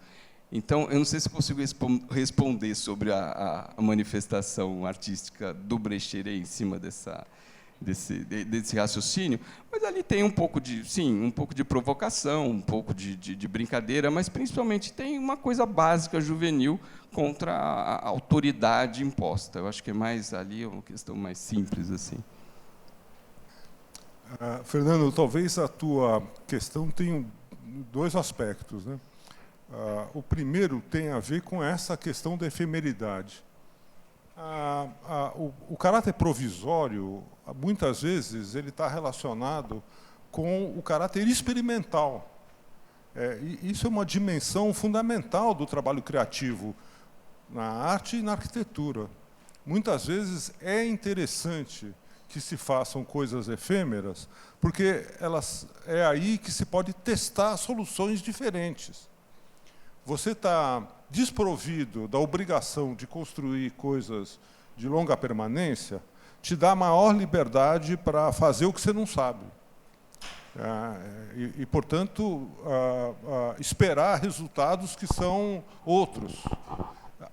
Então, eu não sei se consigo responder sobre a manifestação artística do Brecheret em cima desse raciocínio, mas ali tem um pouco de provocação, um pouco de brincadeira, mas, principalmente, tem uma coisa básica juvenil contra a autoridade imposta. Eu acho que ali é uma questão mais simples, assim. Fernando, talvez a tua questão tenha 2 aspectos, né? O primeiro tem a ver com essa questão da efemeridade. O caráter provisório, muitas vezes, ele está relacionado com o caráter experimental. Isso é uma dimensão fundamental do trabalho criativo na arte e na arquitetura. Muitas vezes é interessante que se façam coisas efêmeras, porque é aí que se pode testar soluções diferentes. Você está desprovido da obrigação de construir coisas de longa permanência, te dá maior liberdade para fazer o que você não sabe. Portanto, esperar resultados que são outros.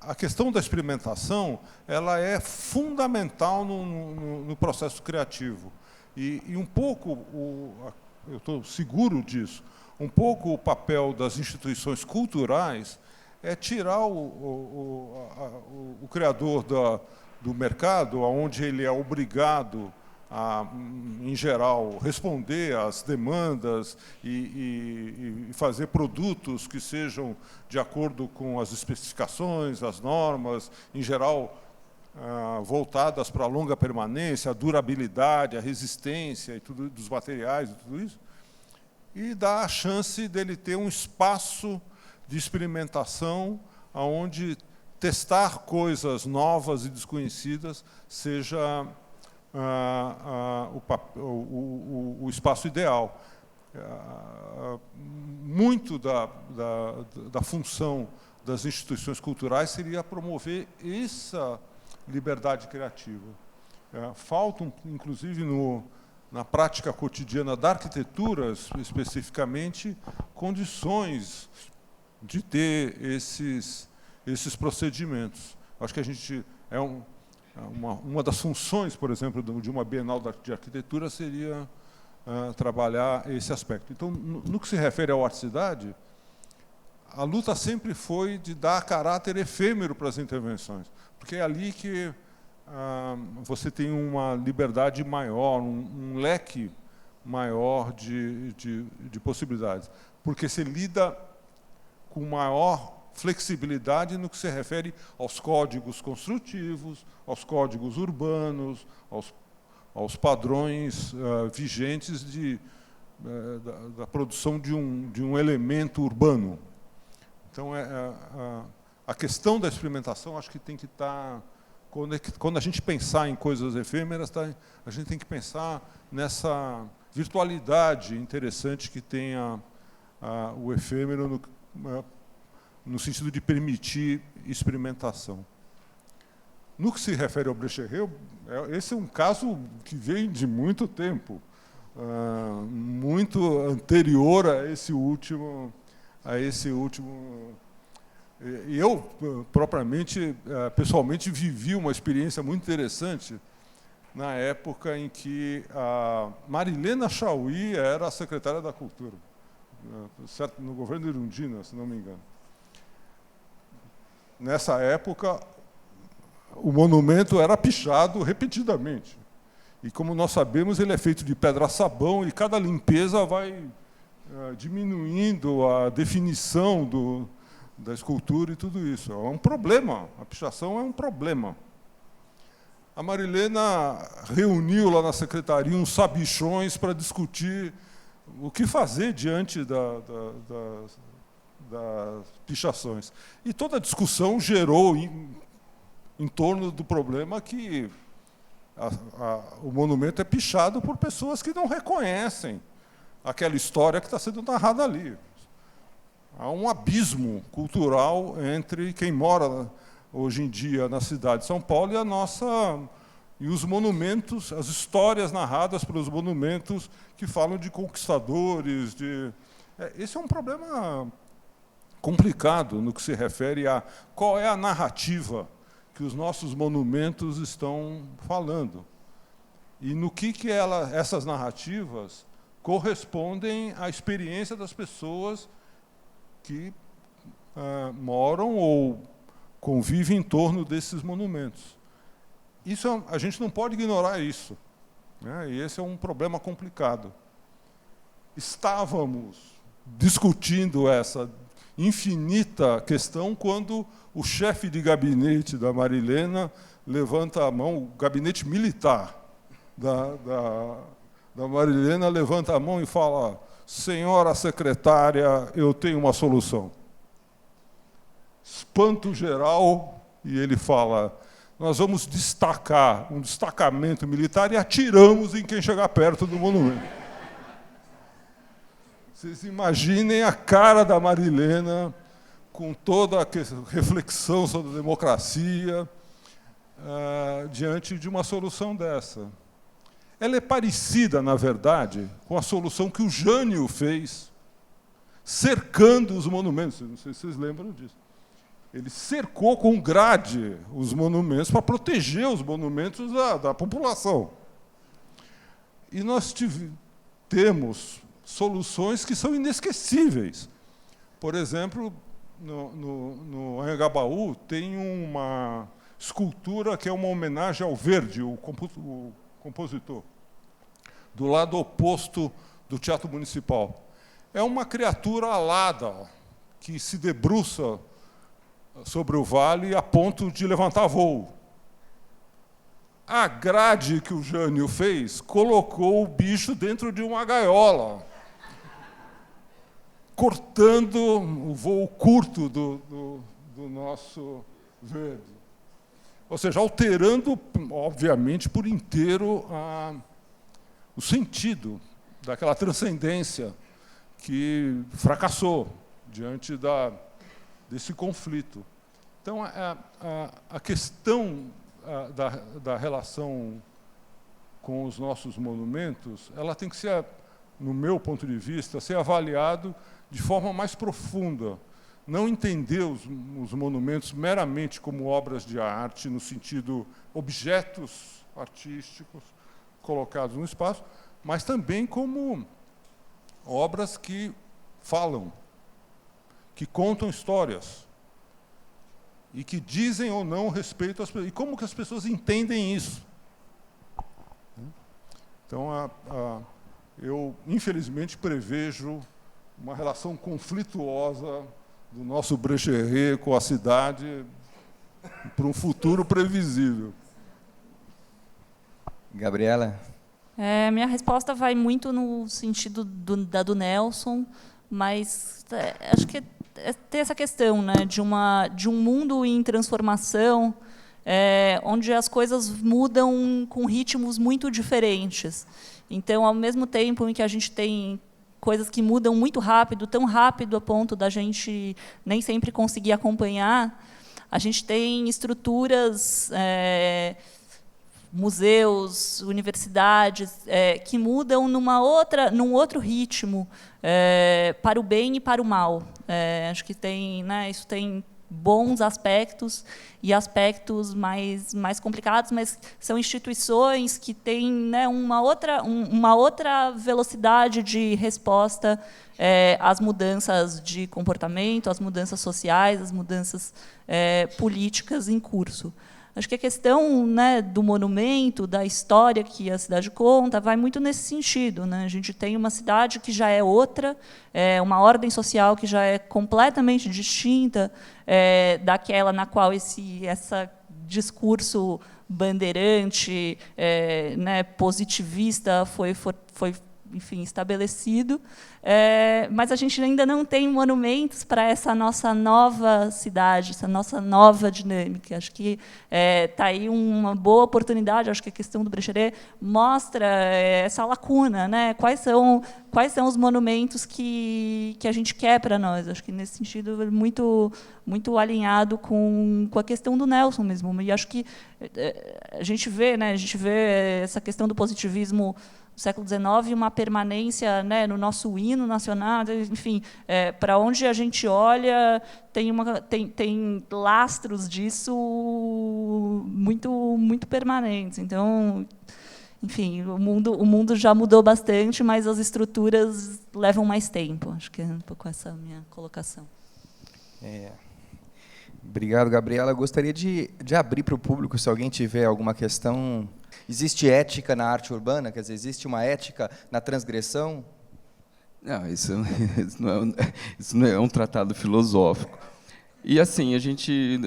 A questão da experimentação ela é fundamental no processo criativo. E um pouco, eu estou seguro disso, um pouco o papel das instituições culturais é tirar o criador do mercado, onde ele é obrigado a, em geral, responder às demandas e fazer produtos que sejam de acordo com as especificações, as normas, em geral, voltadas para a longa permanência, a durabilidade, a resistência e tudo, dos materiais e tudo isso, e dá a chance dele ter um espaço de experimentação onde testar coisas novas e desconhecidas seja o espaço ideal. Muito da função das instituições culturais seria promover essa liberdade criativa. Faltam, inclusive, na prática cotidiana da arquitetura, especificamente, condições de ter esses procedimentos. Acho que a gente uma das funções, por exemplo, de uma Bienal de Arquitetura seria trabalhar esse aspecto. Então, no que se refere ao Arte Cidade, a luta sempre foi de dar caráter efêmero para as intervenções, porque é ali que você tem uma liberdade maior, um leque maior de possibilidades, porque se lida com maior flexibilidade no que se refere aos códigos construtivos, aos códigos urbanos, aos padrões vigentes da produção de um elemento urbano. Então, a questão da experimentação, acho que tem que estar... Quando a gente pensar em coisas efêmeras, a gente tem que pensar nessa virtualidade interessante que tem o efêmero no sentido de permitir experimentação. No que se refere ao Brecheret, esse é um caso que vem de muito tempo, muito anterior a esse último. E eu, propriamente, pessoalmente, vivi uma experiência muito interessante na época em que a Marilena Chauí era a secretária da Cultura, certo? No governo de Erundina, se não me engano. Nessa época, o monumento era pichado repetidamente. E, como nós sabemos, ele é feito de pedra-sabão e cada limpeza vai diminuindo a definição da escultura e tudo isso. É um problema, a pichação é um problema. A Marilena reuniu lá na secretaria uns sabichões para discutir o que fazer diante das pichações. E toda a discussão gerou em torno do problema que o monumento é pichado por pessoas que não reconhecem aquela história que está sendo narrada ali. Há um abismo cultural entre quem mora hoje em dia na cidade de São Paulo e os monumentos, as histórias narradas pelos monumentos que falam de conquistadores. Esse é um problema complicado no que se refere a qual é a narrativa que os nossos monumentos estão falando e no que essas narrativas correspondem à experiência das pessoas que moram ou convivem em torno desses monumentos. A gente não pode ignorar isso, né? E esse é um problema complicado. Estávamos discutindo essa infinita questão quando o chefe de gabinete da Marilena levanta a mão, o gabinete militar da Marilena levanta a mão e fala: senhora secretária, eu tenho uma solução. Espanto geral, e ele fala: nós vamos destacar um destacamento militar e atiramos em quem chegar perto do monumento. Vocês imaginem a cara da Marilena com toda a reflexão sobre a democracia diante de uma solução dessa. Ela é parecida, na verdade, com a solução que o Jânio fez, cercando os monumentos. Não sei se vocês lembram disso. Ele cercou com grade os monumentos para proteger os monumentos da população. E nós temos soluções que são inesquecíveis. Por exemplo, no Anhangabaú tem uma escultura que é uma homenagem ao Verdi, o compositor, do lado oposto do Teatro Municipal. É uma criatura alada que se debruça sobre o vale a ponto de levantar voo. A grade que o Jânio fez colocou o bicho dentro de uma gaiola, cortando o voo curto do nosso Verdi. Ou seja, alterando, obviamente, por inteiro o sentido daquela transcendência que fracassou diante desse conflito. Então, a questão da relação com os nossos monumentos, ela tem que ser, no meu ponto de vista, ser avaliado de forma mais profunda. Não entender os monumentos meramente como obras de arte, no sentido objetos artísticos colocados no espaço, mas também como obras que falam, que contam histórias, e que dizem ou não respeito às pessoas. E como que as pessoas entendem isso? Então, eu, infelizmente, prevejo uma relação conflituosa do nosso Brecheret com a cidade para um futuro previsível. Gabriela? Minha resposta vai muito no sentido da do Nelson, mas acho que tem essa questão, né, de um mundo em transformação, onde as coisas mudam com ritmos muito diferentes. Então, ao mesmo tempo em que a gente tem coisas que mudam muito rápido, tão rápido a ponto da gente nem sempre conseguir acompanhar, a gente tem estruturas, museus, universidades, que mudam num outro ritmo, para o bem e para o mal. Acho que isso tem bons aspectos e aspectos mais complicados, mas são instituições que têm, né, uma outra velocidade de resposta às mudanças de comportamento, às mudanças sociais, às mudanças políticas em curso. Acho que a questão, né, do monumento, da história que a cidade conta, vai muito nesse sentido, né? A gente tem uma cidade que já é outra, uma ordem social que já é completamente distinta daquela na qual esse discurso bandeirante, né, positivista foi enfim, estabelecido, mas a gente ainda não tem monumentos para essa nossa nova cidade, essa nossa nova dinâmica. Acho que está aí uma boa oportunidade. Acho que a questão do Brecheret mostra essa lacuna, né? Quais são os monumentos que a gente quer para nós? Acho que, nesse sentido, é muito alinhado com a questão do Nelson mesmo. E acho que a gente vê essa questão do positivismo do século XIX, uma permanência, né, no nosso hino nacional, enfim, para onde a gente olha, tem lastros disso muito permanentes. Então, enfim, o mundo já mudou bastante, mas as estruturas levam mais tempo. Acho que é um pouco essa a minha colocação. Obrigado, Gabriela. Eu gostaria de abrir para o público, se alguém tiver alguma questão. Existe ética na arte urbana? Quer dizer, existe uma ética na transgressão? Não, isso não é um tratado filosófico. E, assim, a gente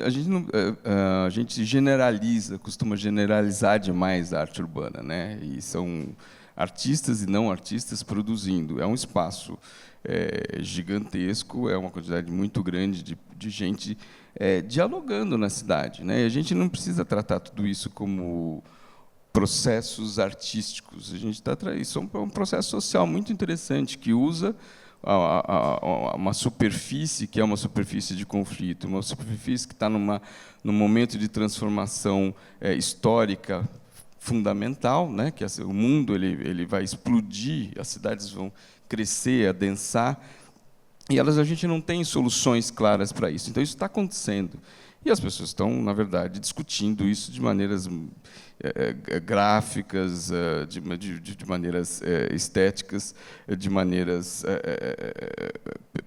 costuma generalizar demais a arte urbana, né? E são artistas e não artistas produzindo. É um espaço gigantesco, é uma quantidade muito grande de gente dialogando na cidade, né? E a gente não precisa tratar tudo isso como processos artísticos. Isso é um processo social muito interessante, que usa uma superfície que é uma superfície de conflito, uma superfície que está num momento de transformação histórica fundamental, né? Que o mundo ele vai explodir, as cidades vão crescer, adensar, e a gente não tem soluções claras para isso. Então, isso está acontecendo. E as pessoas estão, na verdade, discutindo isso de maneiras gráficas, de maneiras estéticas, de maneiras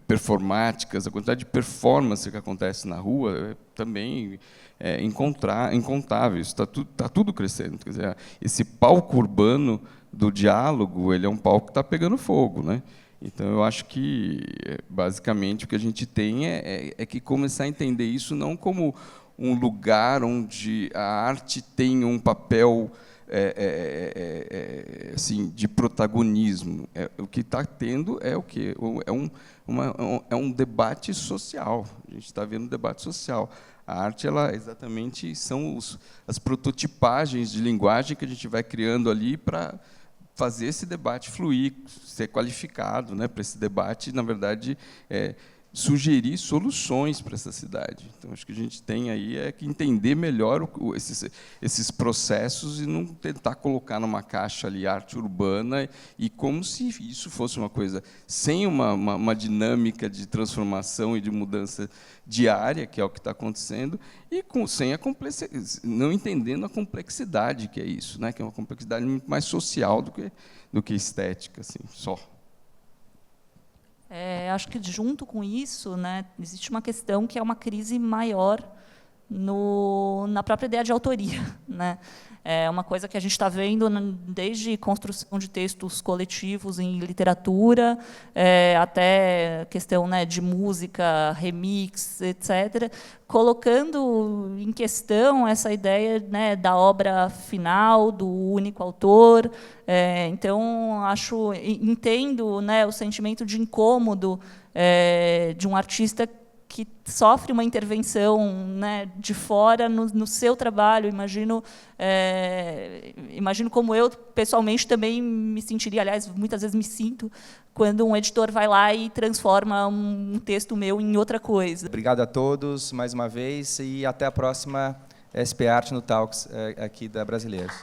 performáticas. A quantidade de performance que acontece na rua também é incontável. Está tudo crescendo. Quer dizer, esse palco urbano do diálogo, ele é um palco que está pegando fogo, né? Então, eu acho que, basicamente, o que a gente tem é que começar a entender isso não como um lugar onde a arte tem um papel assim, de protagonismo. O que está tendo é o quê? É um debate social. A gente está vendo um debate social. A arte, exatamente, são as prototipagens de linguagem que a gente vai criando ali para fazer esse debate fluir, ser qualificado, né, para esse debate, na verdade, sugerir soluções para essa cidade. Então, acho que a gente tem aí que entender melhor esses processos e não tentar colocar numa caixa ali arte urbana, e como se isso fosse uma coisa sem uma dinâmica de transformação e de mudança diária, que é o que está acontecendo, e sem a não entendendo a complexidade que é isso, né? Que é uma complexidade muito mais social do que estética, assim, só. Acho que, junto com isso, né, existe uma questão que é uma crise maior na própria ideia de autoria, né? É uma coisa que a gente está vendo desde construção de textos coletivos em literatura, até a questão, né, de música, remix, etc., colocando em questão essa ideia, né, da obra final, do único autor. Então, entendo, né, o sentimento de incômodo de um artista que sofre uma intervenção, né, de fora no seu trabalho. Imagino como eu, pessoalmente, também me sentiria, aliás, muitas vezes me sinto, quando um editor vai lá e transforma um texto meu em outra coisa. Obrigado a todos, mais uma vez, e até a próxima SP Arte no Talks aqui da Brasileiros.